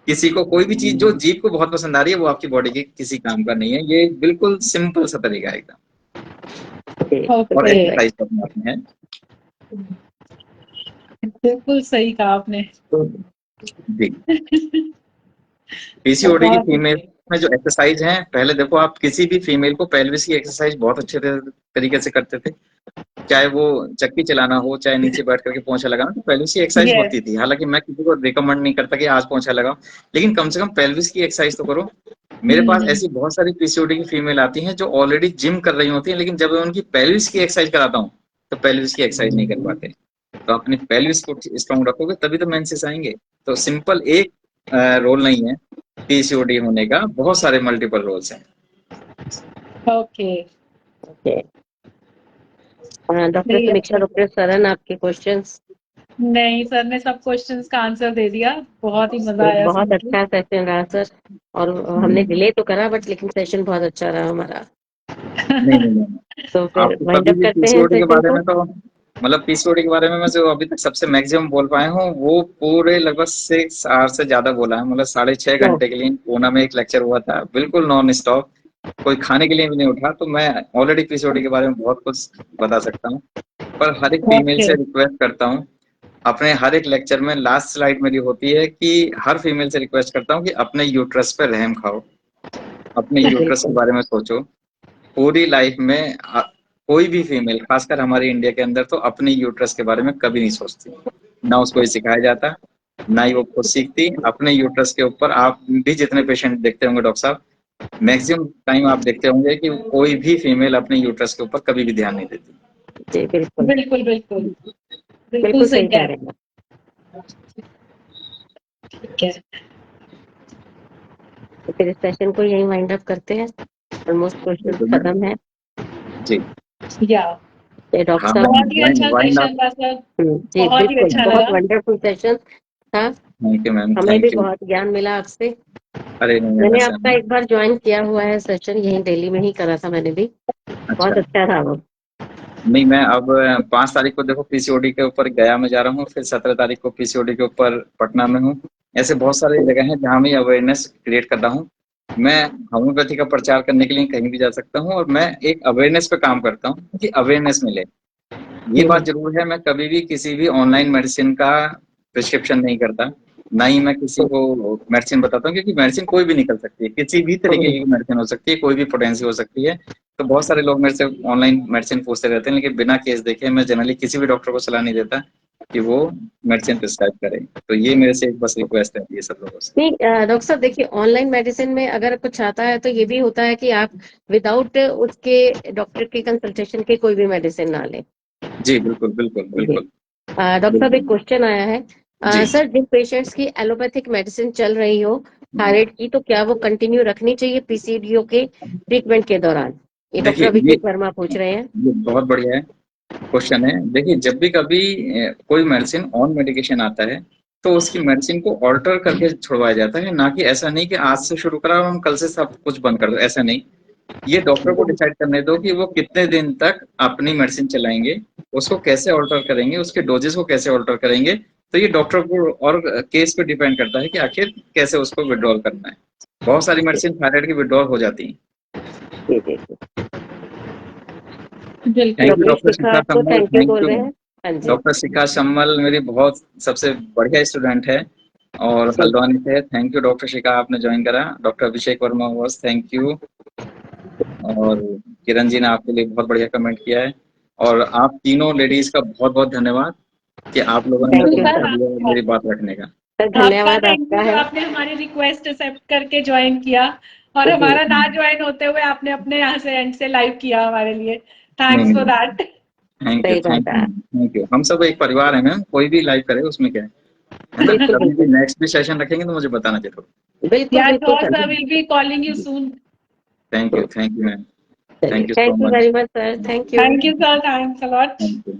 किसी को कोई भी चीज जो जीभ को बहुत पसंद आ रही है, वो आपकी बॉडी के किसी काम का नहीं है। ये बिल्कुल सिंपल सा तरीका है एकदम। और ओके एक्सरसाइज करना आपने है। बिल्कुल सही कहा आपने। तो जी, पीसीओडी की बहुत फीमेल में जो एक्सरसाइज है, पहले देखो आप किसी भी फीमेल को पेल्विस की एक्सरसाइज बहुत अच्छे तरीके से करते थे, चाहे वो चक्की चलाना हो, चाहे नीचे बैठ करके पोंछा लगाना, तो पेल्विस की एक्सरसाइज यस होती थी। हालांकि मैं किसी को रिकमेंड नहीं करता कि आज पोंछा लगाओ, लेकिन कम से कम पेल्विस की एक्सरसाइज तो करो। मेरे पास ऐसी बहुत सारी पीसीओडी की फीमेल आती हैं जो ऑलरेडी जिम कर रही होती हैं, लेकिन जब मैं उनकी पेल्विस की एक्सरसाइज कराता हूँ तो पेल्विस की एक्सरसाइज नहीं कर पाते। तो अपनी पेल्विस को स्ट्रॉन्ग रखोगे तभी तो मेंसेस आएंगे। तो सिंपल एक रोल नहीं है पीसीओडी होने का, बहुत सारे मल्टीपल रोल्स हैं। ओके डॉक्टर समीक्षा, डॉक्टर सरन, आपके क्वेश्चंस? नहीं सर ने सब क्वेश्चंस का आंसर दे दिया, बहुत ही मजा आया बहुत सुन के। अच्छा सेशन रहा सर, और हमने डिले तो करा बट लेकिन सेशन बहुत अच्छा रहा हमारा। नहीं नहीं नहीं, तो फिर आपको वाइंड कभी अप भी करते हैं पीसीओडी के सेशन बारे को। में तो, मतलब पीसीओडी के बारे में मैं जो अभी तक सबसे मैक्सिमम बोल पाया हूँ वो पूरे लगभग 6 आवर से ज्यादा बोला है, मतलब 6.5 घंटे के लिए पूना में एक लेक्चर हुआ था, बिल्कुल नॉन स्टॉप, कोई खाने के लिए भी नहीं उठा। तो मैं ऑलरेडी पीसीओडी के बारे में बहुत कुछ बता सकता हूँ। पर हर एक फीमेल ओके से रिक्वेस्ट करता हूँ, अपने हर एक लेक्चर में लास्ट स्लाइड मेरी होती है कि हर फीमेल से रिक्वेस्ट करता हूँ कि अपने यूट्रस पे रहम खाओ, अपने यूट्रस के बारे में सोचो। पूरी लाइफ में कोई भी फीमेल, खासकर हमारे इंडिया के अंदर, तो अपने यूट्रस के बारे में कभी नहीं सोचती, ना उसको ये सिखाया जाता, ना ही वो खुद सीखती। अपने यूट्रस के ऊपर आप भी जितने पेशेंट देखते होंगे डॉक्टर साहब, मैक्सिमम टाइम आप देखते होंगे कि कोई भी फीमेल अपने यूट्रस के ऊपर कभी भी ध्यान नहीं देती। जी बिल्कुल बिल्कुल बिल्कुल बिल्कुल बिल्कुल सही सही कह कह रहे रहे हैं। हैं। ठीक है, तो फिर इस सेशन को यही वाइंड अप करते हैं, ऑलमोस्ट क्वेश्चन बिल्कुल मैम। खत्म है। जी या डॉक्टर हाँ साहब, मैम, बहुत ही अच्छा वाइंड अप। सेशन था सर, जी बहुत ही बिल्कुल, अच्छा बहुत लगा। वंडरफुल सेशन था। थैंक यू मैम, हमें भी थैंक यू। बहुत ज्ञान मिला आपसे। अरे नहीं मैम, मैंने ऐसा आपका नहीं। एक बार ज्वाइन किया हुआ है सेशन, यहीं दिल्ली में ही करा था मैंने भी, बहुत अच्छा, अच्छा था वो। नहीं मैं अब 5 तारीख को देखो पीसीओडी के ऊपर गया में जा रहा हूँ, फिर 17 तारीख को पीसीओडी के ऊपर पटना में हूँ। ऐसे बहुत सारी जगह हैं जहाँ मैं अवेयरनेस क्रिएट कर रहा हूँ। मैं होम्योपैथी का प्रचार करने के लिए कहीं भी जा सकता हूँ, और मैं एक अवेयरनेस पे काम करता हूँ कि अवेयरनेस मिले। ये बात जरूर है, मैं कभी भी किसी भी ऑनलाइन मेडिसिन का प्रिस्क्रिप्शन नहीं करता, ना ही मैं किसी को मेडिसिन बताता हूँ, क्योंकि मेडिसिन कोई भी निकल सकती है, किसी भी तरीके की मेडिसिन हो सकती है, कोई भी पोटेंसी हो सकती है। तो बहुत सारे लोग मेरे से ऑनलाइन मेडिसिन पूछते रहते हैं, लेकिन बिना केस देखे मैं जनरली किसी भी डॉक्टर को सलाह नहीं देता कि वो मेडिसिन प्रिस्क्राइब करे। तो ये मेरे से एक बस रिक्वेस्ट है ये सब लोगों से। नहीं डॉक्टर साहब, देखिए ऑनलाइन मेडिसिन में अगर कुछ आता है तो ये भी होता है कि आप विदाउट उसके डॉक्टर के कंसल्टेशन के कोई भी मेडिसिन ना लें। जी बिल्कुल बिल्कुल जी बिल्कुल डॉक्टर साहब, एक बिल्कुल। क्वेश्चन आया है। जी सर, जिन पेशेंट्स की एलोपैथिक मेडिसिन चल रही हो थायराइड की, तो क्या वो कंटिन्यू रखनी चाहिए पीसीडीओ के ट्रीटमेंट के दौरान? ये डॉक्टर देखिए, अभिषेक वर्मा पूछ रहे हैं। ये बहुत बढ़िया है क्वेश्चन है। देखिए, जब भी कभी कोई मेडिसिन ऑन मेडिकेशन आता है, तो उसकी मेडिसिन को ऑल्टर करके छुड़वाया जाता है, ना कि ऐसा नहीं कि आज से शुरू करा और हम कल से सब कुछ बंद कर दो, ऐसा नहीं। ये डॉक्टर को डिसाइड करने दो कि वो कितने दिन तक अपनी मेडिसिन चलाएंगे, उसको कैसे ऑल्टर करेंगे, उसके डोजेस को कैसे ऑल्टर करेंगे। तो ये डॉक्टर को और केस पे डिपेंड करता है कि आखिर कैसे उसको विड्रॉल करना है। बहुत सारी मेडिसिन थायराइड की विड्रॉल हो जाती है। जी जी जी, बिल्कुल। थैंक यू योगेश डॉक्टर शिखा शिखा आपको सम्मल, थैंक यू थैंक बोल यू। रहे हैं। हाँ जी डॉक्टर शिखा सम्मल मेरी बहुत सबसे बढ़िया स्टूडेंट है और जी हल्द्वानी से। थैंक यू डॉक्टर शिखा, आपने ज्वाइन करा। Doctor Abhishek Verma boss, thank you. और किरण जी ने आपके लिए बहुत बढ़िया कमेंट किया है। और आप तीनों लेडीज का बहुत बहुत धन्यवाद कि आप लोगों ने मेरे थैंक को यू मौका सर। दिया मेरी बात रखने का। सर आपका धन्यवाद थैंक आपका यू जो है। आपने हमारी रिक्वेस्ट एक्सेप्ट करके ज्वाइन किया, और हमारा ना ज्वाइन होते हुए आपने अपने यहाँ से एंड से लाइव किया हमारे लिए। नहीं थैंक्स फॉर नहीं, दैट। थैंक यू सही थैंक बात यू है। Thank you. हम सब एक परिवार है मैम, कोई भी लाइव करे उसमें क्या है ना। बिल्कुल कभी भी बिल्कुल नेक्स्ट भी सेशन रखेंगे तो मुझे बताना जरूर। बिल्कुल या बिल्कुल sure sir. Sir, will be calling you soon. Thank you ma'am. चलिए, thank you so thank you much. Very much sir, thank you. Thank you sir, thanks a lot. Thank you.